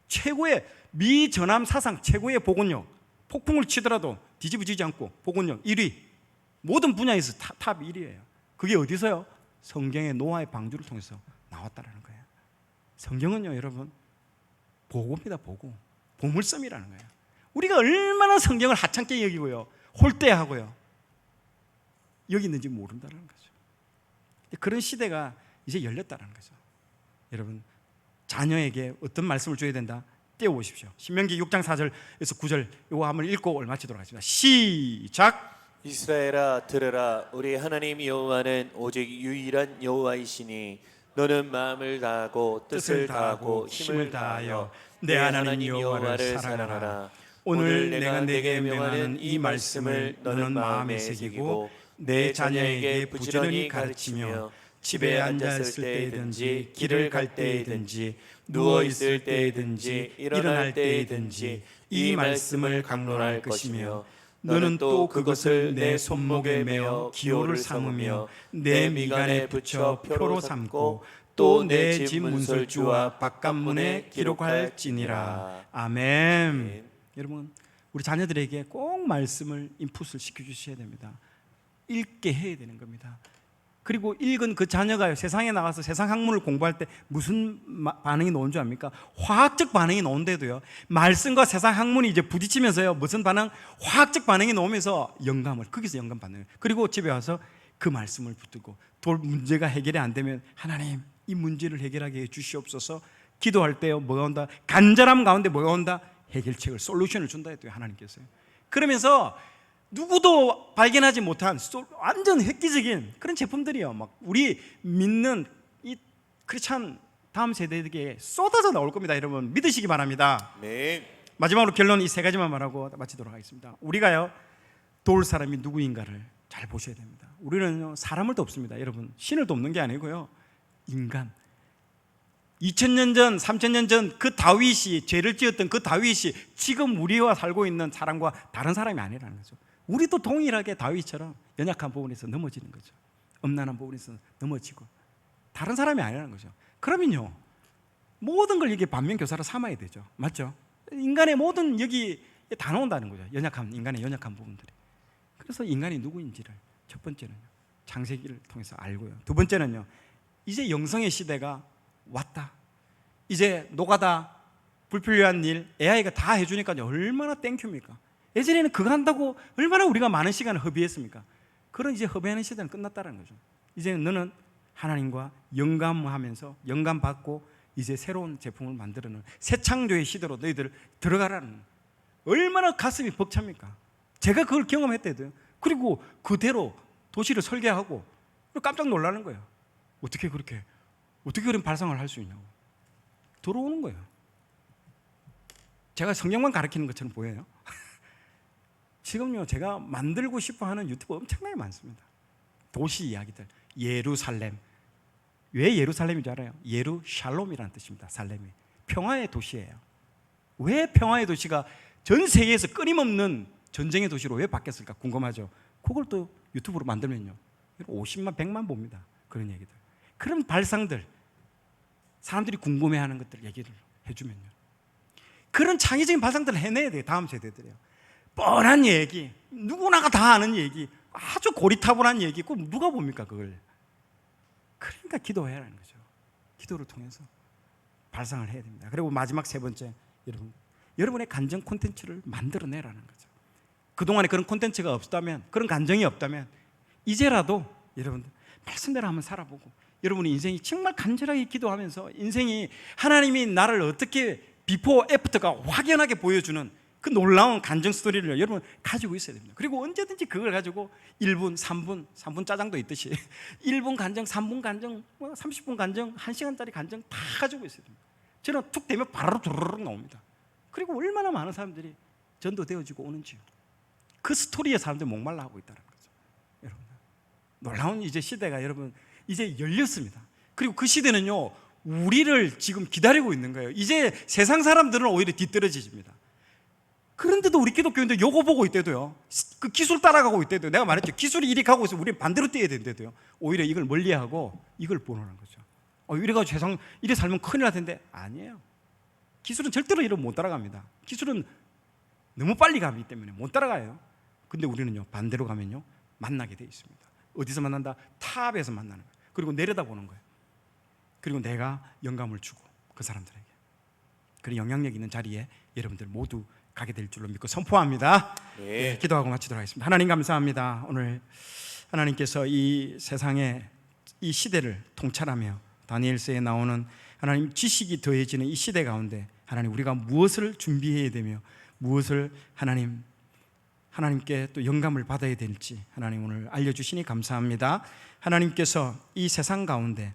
최고의 미 전함 사상 최고의 복원력, 폭풍을 치더라도 뒤집어지지 않고 복원력 1위, 모든 분야에서 탑 1위예요. 그게 어디서요? 성경의 노아의 방주를 통해서 나왔다라는 거예요. 성경은요 여러분 보고입니다. 보고, 보물섬이라는 거예요. 우리가 얼마나 성경을 하찮게 여기고요, 홀대하고요, 여기 있는지 모른다는 거죠. 그런 시대가 이제 열렸다는 거죠. 여러분 자녀에게 어떤 말씀을 줘야 된다? 떼어오십시오. 신명기 6장 4절에서 9절 이거 한번 읽고 마치도록 하겠습니다. 시작. 이스라엘아 들으라. 우리 하나님 여호와는 오직 유일한 여호와이시니 너는 마음을 다하고 뜻을 다하고 힘을 다하여 내 하나님 여호와를 사랑하라. 오늘 내가 내게 명하는 이 말씀을 너는 마음에 새기고 내 자녀에게 부지런히 가르치며 집에 앉아 있을 때이든지 길을 갈 때이든지 누워 있을 때이든지 일어날 때이든지 이 말씀을 강론할 것이며 너는 또 그것을 내 손목에 메어 기호를 삼으며 내 미간에 붙여 표로 삼고 또 내 집 문설주와 바깥문에 기록할지니라. 아멘. 여러분 우리 자녀들에게 꼭 말씀을 인풋을 시켜주셔야 됩니다. 읽게 해야 되는 겁니다. 그리고 읽은 그 자녀가 세상에 나가서 세상 학문을 공부할 때 무슨 반응이 나온 줄 압니까? 화학적 반응이 나온데도요, 말씀과 세상 학문이 이제 부딪히면서요, 무슨 반응? 화학적 반응이 나오면서 영감을, 거기서 영감 받는 거예요. 그리고 집에 와서 그 말씀을 붙들고 문제가 해결이 안 되면 하나님 이 문제를 해결하게 해 주시옵소서. 기도할 때요 뭐가 온다? 간절함 가운데 뭐가 온다? 해결책을, 솔루션을 준다 했대요 하나님께서요. 그러면서 누구도 발견하지 못한 완전 획기적인 그런 제품들이요, 막 우리 믿는 이 크리스찬 다음 세대에게 쏟아져 나올 겁니다. 여러분 믿으시기 바랍니다. 네. 마지막으로 결론 이 세 가지만 말하고 마치도록 하겠습니다. 우리가요 도울 사람이 누구인가를 잘 보셔야 됩니다. 우리는요 사람을 돕습니다. 여러분 신을 돕는 게 아니고요, 인간. 2000년 전, 3000년 전 그 다윗이, 죄를 지었던 그 다윗이 지금 우리와 살고 있는 사람과 다른 사람이 아니라는 거죠. 우리도 동일하게 다윗처럼 연약한 부분에서 넘어지는 거죠. 엄난한 부분에서 넘어지고 다른 사람이 아니라는 거죠. 그러면요 모든 걸 이게 반면교사로 삼아야 되죠. 맞죠? 인간의 모든 여기 다 나온다는 거죠. 연약한, 인간의 연약한 부분들이. 그래서 인간이 누구인지를 첫 번째는요 창세기를 통해서 알고요, 두 번째는요 이제 영성의 시대가 왔다. 이제 노가다, 불필요한 일 AI가 다 해주니까 얼마나 땡큐입니까? 예전에는 그거 한다고 얼마나 우리가 많은 시간을 허비했습니까? 그런 이제 허비하는 시대는 끝났다는 거죠. 이제는 너는 하나님과 영감하면서 영감받고 이제 새로운 제품을 만들어내는 새 창조의 시대로 너희들 들어가라는, 얼마나 가슴이 벅찹니까? 제가 그걸 경험했대도요. 그리고 그대로 도시를 설계하고 깜짝 놀라는 거예요. 어떻게 그런 발상을 할 수 있냐고. 들어오는 거예요. 제가 성경만 가르치는 것처럼 보여요? 지금요 제가 만들고 싶어 하는 유튜브 엄청나게 많습니다. 도시 이야기들. 예루살렘. 왜 예루살렘인지 알아요? 예루샬롬이라는 뜻입니다. 살렘이 평화의 도시예요. 왜 평화의 도시가 전 세계에서 끊임없는 전쟁의 도시로 왜 바뀌었을까 궁금하죠? 그걸 또 유튜브로 만들면요 50만 100만 봅니다. 그런 얘기들, 그런 발상들, 사람들이 궁금해하는 것들 얘기를 해주면요 그런 창의적인 발상들을 해내야 돼요. 다음 세대들이요. 뻔한 얘기, 누구나가 다 아는 얘기, 아주 고리타분한 얘기, 꼭 누가 봅니까 그걸? 그러니까 기도해야 하는 거죠. 기도를 통해서 발상을 해야 됩니다. 그리고 마지막 세 번째, 여러분의 감정 콘텐츠를 만들어내라는 거죠. 그동안에 그런 콘텐츠가 없다면, 그런 감정이 없다면 이제라도 여러분들 말씀대로 한번 살아보고, 여러분의 인생이 정말 간절하게 기도하면서 인생이 하나님이 나를 어떻게 비포 애프터가 확연하게 보여주는 그 놀라운 간증 스토리를 여러분 가지고 있어야 됩니다. 그리고 언제든지 그걸 가지고 1분, 3분 짜장도 있듯이 1분 간증, 3분 간증, 30분 간증, 1시간짜리 간증 다 가지고 있어야 됩니다. 저는 툭 되면 바로 두루룩 나옵니다. 그리고 얼마나 많은 사람들이 전도되어지고 오는지요. 그 스토리에 사람들이 목말라 하고 있다는 거죠. 여러분 놀라운 이제 시대가 여러분 이제 열렸습니다. 그리고 그 시대는요 우리를 지금 기다리고 있는 거예요. 이제 세상 사람들은 오히려 뒤떨어집니다. 그런데도 우리 기독교인들 요거 보고 있대도요. 그 기술 따라가고 있대도요. 내가 말했죠. 기술이 이리 가고 있으면 우리는 반대로 뛰어야 된대도요. 오히려 이걸 멀리하고 이걸 보는 거죠. 이래가지고 세상 이래 살면 큰일 날 텐데 아니에요. 기술은 절대로 이를 못 따라갑니다. 기술은 너무 빨리 가기 때문에 못 따라가요. 근데 우리는요 반대로 가면요 만나게 돼 있습니다. 어디서 만난다? 탑에서 만나는 거예요. 그리고 내려다보는 거예요. 그리고 내가 영감을 주고 그 사람들에게 그런 영향력 있는 자리에 여러분들 모두 가게 될 줄로 믿고 선포합니다. 네. 기도하고 마치도록 하겠습니다. 하나님 감사합니다. 오늘 하나님께서 이 세상에 이 시대를 통찰하며 다니엘서에 나오는 하나님 지식이 더해지는 이 시대 가운데 하나님 우리가 무엇을 준비해야 되며 무엇을 하나님께 또 영감을 받아야 될지 하나님 오늘 알려주시니 감사합니다. 하나님께서 이 세상 가운데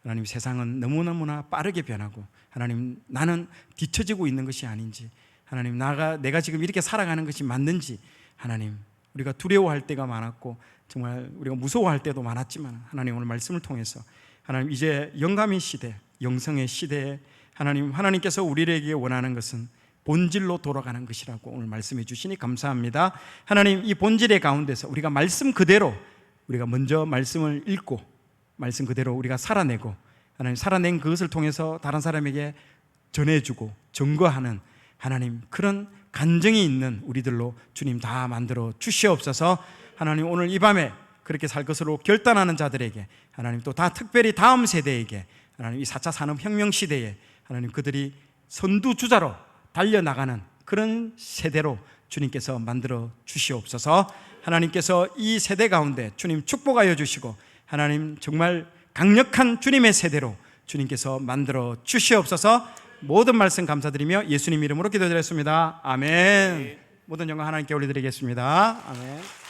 하나님 세상은 너무너무나 빠르게 변하고 하나님 나는 뒤처지고 있는 것이 아닌지 하나님 내가 지금 이렇게 살아가는 것이 맞는지 하나님 우리가 두려워할 때가 많았고 정말 우리가 무서워할 때도 많았지만 하나님 오늘 말씀을 통해서 하나님 이제 영감의 시대 영성의 시대에 하나님께서 우리에게 원하는 것은 본질로 돌아가는 것이라고 오늘 말씀해 주시니 감사합니다. 하나님 이 본질의 가운데서 우리가 말씀 그대로 우리가 먼저 말씀을 읽고 말씀 그대로 우리가 살아내고 하나님 살아낸 그것을 통해서 다른 사람에게 전해주고 증거하는 하나님 그런 간증이 있는 우리들로 주님 다 만들어 주시옵소서. 하나님 오늘 이 밤에 그렇게 살 것으로 결단하는 자들에게 하나님 또 다 특별히 다음 세대에게 하나님 이 4차 산업혁명 시대에 하나님 그들이 선두주자로 달려나가는 그런 세대로 주님께서 만들어 주시옵소서. 하나님께서 이 세대 가운데 주님 축복하여 주시고 하나님 정말 강력한 주님의 세대로 주님께서 만들어 주시옵소서. 모든 말씀 감사드리며 예수님 이름으로 기도드렸습니다. 아멘. 모든 영광 하나님께 올려드리겠습니다. 아멘.